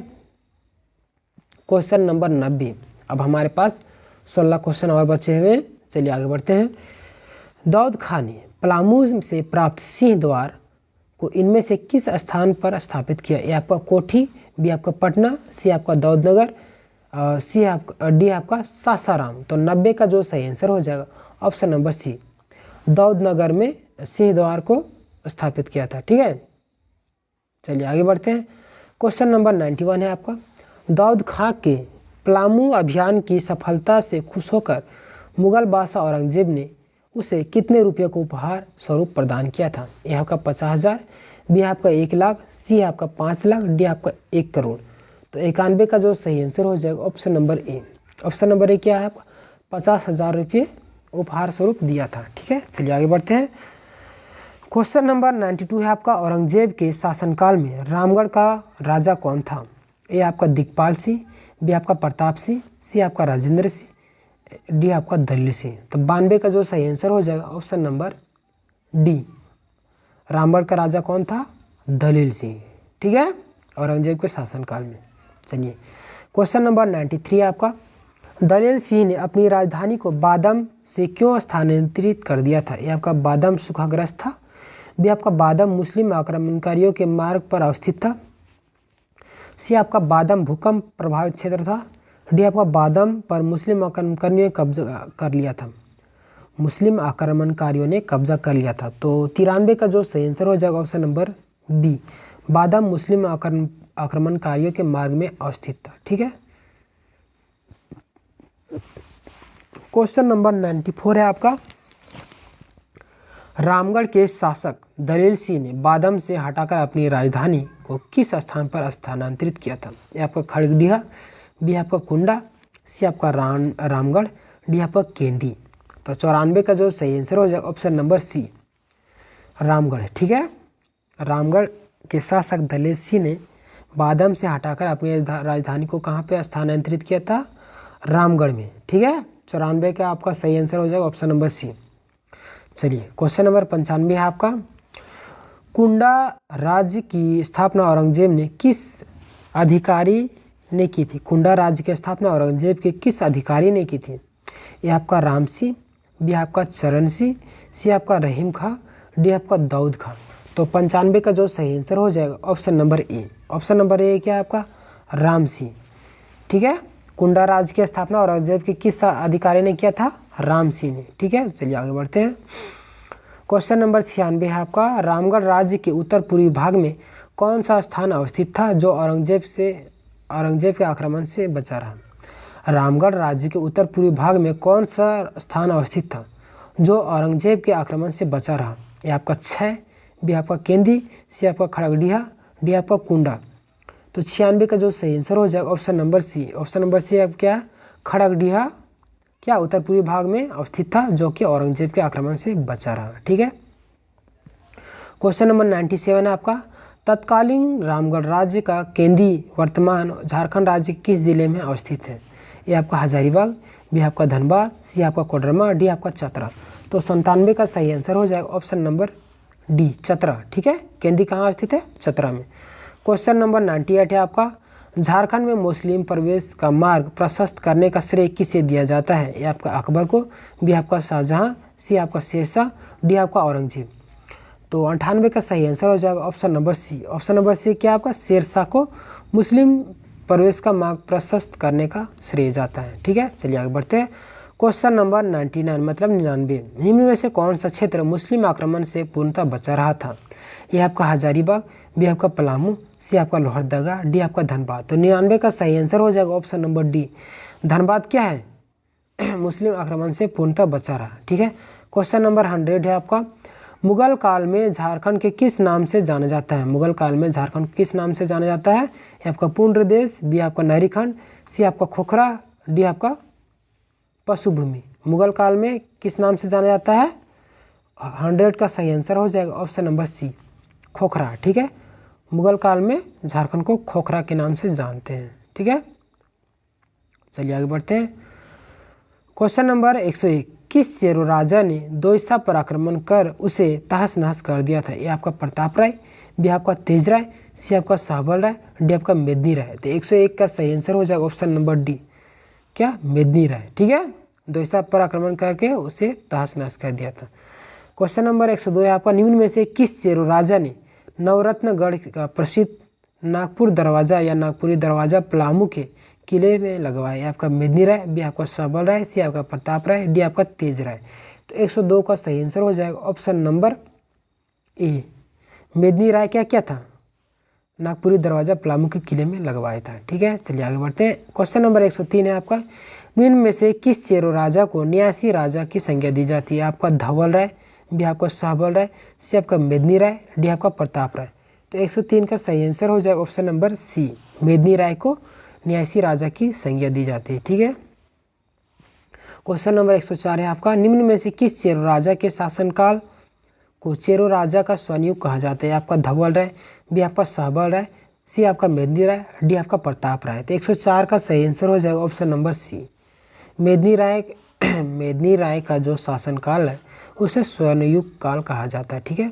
क्वेश्चन नंबर 90। अब हमारे पास 16 क्वेश्चन और बचे हुए, चलिए आगे बढ़ते हैं। दाऊद खां ने पलामू से प्राप्त सिंह द्वार को इनमें से किस स्थान पर स्थापित किया? ये आपका कोठी, बी आपका पटना, सी आपका दाऊदनगर, सी आपका डी आपका सासाराम। तो 90 का जो सही आंसर हो जाएगा ऑप्शन नंबर सी, दाऊदनगर में सिंह द्वार को स्थापित किया था। ठीक है, चलिए आगे बढ़ते हैं। क्वेश्चन नंबर 91 है आपका, दाऊद खां के पलामू अभियान की सफलता से खुश होकर मुगल बादशाह औरंगजेब ने उसे कितने रुपये को उपहार स्वरूप प्रदान किया था? ए आपका 50,000, बी आपका 1,00,000, सी आपका 5,00,000, डी आपका 1 करोड़। तो 91 का जो सही आंसर हो जाएगा option number A. Option number A क्या है आपका? 50,000 रुपये उपहार स्वरूप दिया था। ठीक है, चलिए आगे बढ़ते हैं। क्वेश्चन नंबर 92 है आपका, औरंगजेब के शासनकाल में रामगढ़ का राजा कौन था? ए आपका दिक्पाल सिंह, बी आपका प्रताप सिंह, सी आपका राजेंद्र सिंह, डी आपका दलील सिंह। तो 92 का जो सही आंसर हो जाएगा ऑप्शन नंबर डी। रामगढ़ का राजा कौन था? दलील सिंह। ठीक है, औरंगजेब के शासनकाल में। चलिए क्वेश्चन नंबर 93 है आपका, दलील सिंह ने अपनी राजधानी को बादम से क्यों स्थानांतरित कर दिया था? ये आपका बादम सूखाग्रस्त था, बी आपका बादम मुस्लिम आक्रमणकारियों के मार्ग पर अवस्थित था, सी आपका बादम भूकंप प्रभावित क्षेत्र था, डी आपका बादम पर मुस्लिम आक्रमणकारियों ने कब्जा कर लिया था। मुस्लिम आक्रमणकारियों ने कब्जा कर लिया था। तो 93 का जो सही आंसर हो जाएगा ऑप्शन नंबर बी, बादम मुस्लिम आक्रमणकारियों के मार्ग में अवस्थित था। ठीक है, क्वेश्चन नंबर 94 है आपका, रामगढ़ के शासक दलील सिंह ने बादम से हटाकर अपनी राजधानी को किस स्थान पर स्थानांतरित किया था? ये आपका खड़गडीहा, बी आपका कुंडा, सी आपका रामगढ़, डी आपका केंदी। तो 94 का जो सही आंसर हो जाएगा ऑप्शन नंबर सी, रामगढ़। ठीक है, रामगढ़ के शासक दलील सिंह ने बादम से हटाकर अपनी राजधानी को कहाँ पे स्थानांतरित किया था? रामगढ़ में। ठीक है, 94 का आपका सही आंसर हो जाएगा ऑप्शन नंबर सी। चलिए क्वेश्चन नंबर 95 है आपका, कुंडा राज्य की स्थापना औरंगजेब ने किस अधिकारी ने की थी? कुंडा राज्य की स्थापना औरंगजेब के किस अधिकारी ने की थी? ये आपका राम सिंह, बी आपका चरण सिंह, सी आपका रहीम खां, डी आपका दाऊद खां। तो 95 का जो सही आंसर हो जाएगा option number A. Option number A क्या है आपका? राम सिंह। ठीक है, कुंडा राज्य की स्थापना औरंगजेब के किस अधिकारी ने किया था? राम सिंह ने। ठीक है, चलिए आगे बढ़ते हैं। क्वेश्चन नंबर 96 है आपका, रामगढ़ राज्य के उत्तर पूर्वी भाग में कौन सा स्थान अवस्थित था जो औरंगजेब के आक्रमण से बचा रहा? रामगढ़ राज्य के उत्तर पूर्वी भाग में कौन सा स्थान अवस्थित था जो औरंगजेब के आक्रमण से बचा रहा? ये आपका 6, बी आपका केंदी, सी आपका खड़गडीहा, डी आपका कुंडा। तो 96 का जो सही आंसर हो जाएगा option number C. Option number C अब क्या? खड़गडीहा क्या उत्तर पूर्वी भाग में अवस्थित था जो कि औरंगजेब के आक्रमण से बचा रहा। ठीक है, क्वेश्चन नंबर 97 है आपका, तत्कालीन रामगढ़ राज्य का केंदी वर्तमान झारखंड राज्य के किस जिले में अवस्थित है? ये आपका हजारीबाग, बी आपका धनबाद, सी आपका कोडरमा, डी आपका चतरा। तो 97 का सही आंसर हो जाएगा ऑप्शन नंबर डी, चतरा। ठीक है, केंदी कहाँ स्थित है? चतरा में। क्वेश्चन नंबर 98 है आपका, झारखंड में मुस्लिम प्रवेश का मार्ग प्रशस्त करने का श्रेय किसे दिया जाता है? ये आपका अकबर को, बी आपका शाहजहां, सी आपका शेरशाह, डी आपका औरंगजेब। तो 98 का सही आंसर हो जाएगा option number C. Option number C क्या आपका? शेरशाह को मुस्लिम प्रवेश का मार्ग प्रशस्त करने का श्रेय जाता है। ठीक है, चलिए आगे बढ़ते हैं। क्वेश्चन नंबर 99 मतलब 99, निम्न में से कौन सा क्षेत्र मुस्लिम आक्रमण से पूर्णतः बचा रहा था? यह आपका हजारीबाग, बी आपका पलामू, सी आपका लोहरदगा, डी आपका धनबाद। तो 99 का सही आंसर हो जाएगा ऑप्शन नंबर डी, धनबाद क्या है? मुस्लिम आक्रमण से पूर्णतः बचा रहा। ठीक है, क्वेश्चन नंबर 100 है आपका, मुगल काल में झारखंड के किस नाम से जाना जाता है? मुगल काल में झारखंड किस नाम से जाना जाता है? ये आपका पूर्ण देश, बी आपका नहरीखंड, सी आपका खोखरा, डी आपका पशुभूमि। मुगल काल में किस नाम से जाना जाता है? 100 का सही आंसर हो जाएगा ऑप्शन नंबर सी, खोखरा। ठीक है, मुगल काल में झारखंड को खोखरा के नाम से जानते हैं। ठीक है, चलिए आगे बढ़ते हैं। क्वेश्चन नंबर 101, किस चेरो राजा ने दोईसा पर आक्रमण कर उसे तहस नहस कर दिया था? ये आपका प्रताप राय, बी आपका तेज राय, सी आपका शाहबल राय, डी आपका मेदिनी राय। तो 101 का सही आंसर हो जाएगा ऑप्शन नंबर डी, क्या? मेदिनी राय। ठीक है, दोईसा पर आक्रमण करके उसे तहस नहस कर दिया था। क्वेश्चन नंबर 102 है आपका, निम्न में से किस चेरो राजा ने नवरत्नगढ़ का प्रसिद्ध नागपुर दरवाजा या नागपुरी दरवाजा पलामू के किले में लगवाया? आपका मेदिनी राय, बी आपका शाहबल राय, सी आपका प्रताप राय, डी आपका तेज राय। तो 102 का सही आंसर हो जाएगा ऑप्शन नंबर ए, मेदिनी राय क्या क्या था? नागपुरी दरवाज़ा पलामू के किले में लगवाया था। ठीक है, चलिए आगे बढ़ते हैं। क्वेश्चन नंबर 103 है आपका, निम्न में से किस चेरो राजा को न्यासी राजा की संज्ञा दी जाती है? आपका धवल राय, बी आपका सहबल राय, सी आपका मेदिनी राय, डी आपका प्रताप राय। तो 103 का सही आंसर हो जाएगा ऑप्शन नंबर सी, मेदिनी राय को न्यासी राजा की संज्ञा दी जाती है। ठीक है, क्वेश्चन नंबर 104 है आपका, निम्न में से किस चेरो राजा के शासनकाल को चेरो राजा का स्वनियुग कहा जाता है? आपका धवल राय, बी आपका सहबल राय, सी आपका मेदिनी राय, डी आपका प्रताप राय। तो 104 का सही आंसर हो जाएगा ऑप्शन नंबर सी, मेदिनी राय का जो शासनकाल है उसे स्वनियुग काल कहा जाता है। ठीक है,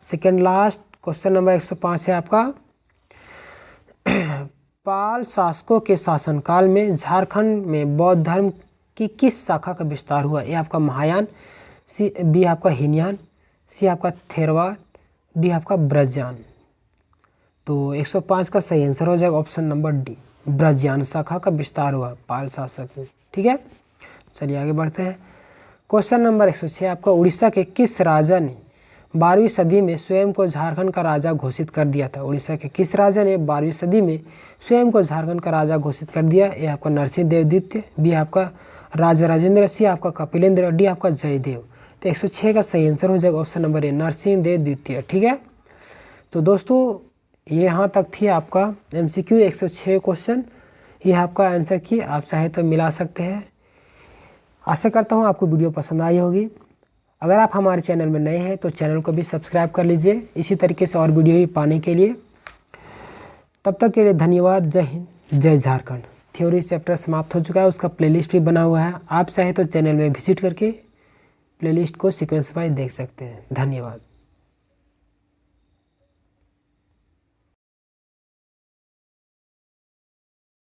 सेकेंड लास्ट क्वेश्चन नंबर 105 है आपका, पाल शासकों के शासनकाल में झारखंड में बौद्ध धर्म की किस शाखा का विस्तार हुआ? ए आपका महायान, सी बी आपका हीनयान, सी आपका थेरवाद, डी आपका ब्रजयान। तो 105 का सही आंसर हो जाएगा ऑप्शन नंबर डी, ब्रजयान शाखा का विस्तार हुआ पाल शासक में। ठीक है, चलिए आगे बढ़ते हैं। क्वेश्चन नंबर 106 आपका, उड़ीसा के किस राजा ने 12वीं सदी में स्वयं को झारखंड का राजा घोषित कर दिया था? उड़ीसा के किस राजा ने 12वीं सदी में स्वयं को झारखंड का राजा घोषित कर दिया? ए आपका नरसिंह देव द्वितीय, बी आपका राजा राजेंद्र, सी आपका कपिलेंद्र, डी आपका जयदेव। तो 106 का सही आंसर हो जाएगा option number A, Narsingh Dev द्वितीय। ठीक है, तो दोस्तों ये यहाँ तक थी आपका MCQ 106 क्वेश्चन, ये आपका आंसर की आप चाहे तो मिला सकते हैं। आशा करता हूँ आपको वीडियो पसंद आई होगी। अगर आप हमारे चैनल में नए हैं तो चैनल को भी सब्सक्राइब कर लीजिए इसी तरीके से और वीडियो भी पाने के लिए। तब तक के लिए धन्यवाद। जय हिंद, जय झारखंड। थ्योरी चैप्टर समाप्त हो चुका है, उसका प्लेलिस्ट भी बना हुआ है, आप चाहे तो चैनल में विजिट करके प्लेलिस्ट को सीक्वेंस वाइज देख सकते हैं। धन्यवाद।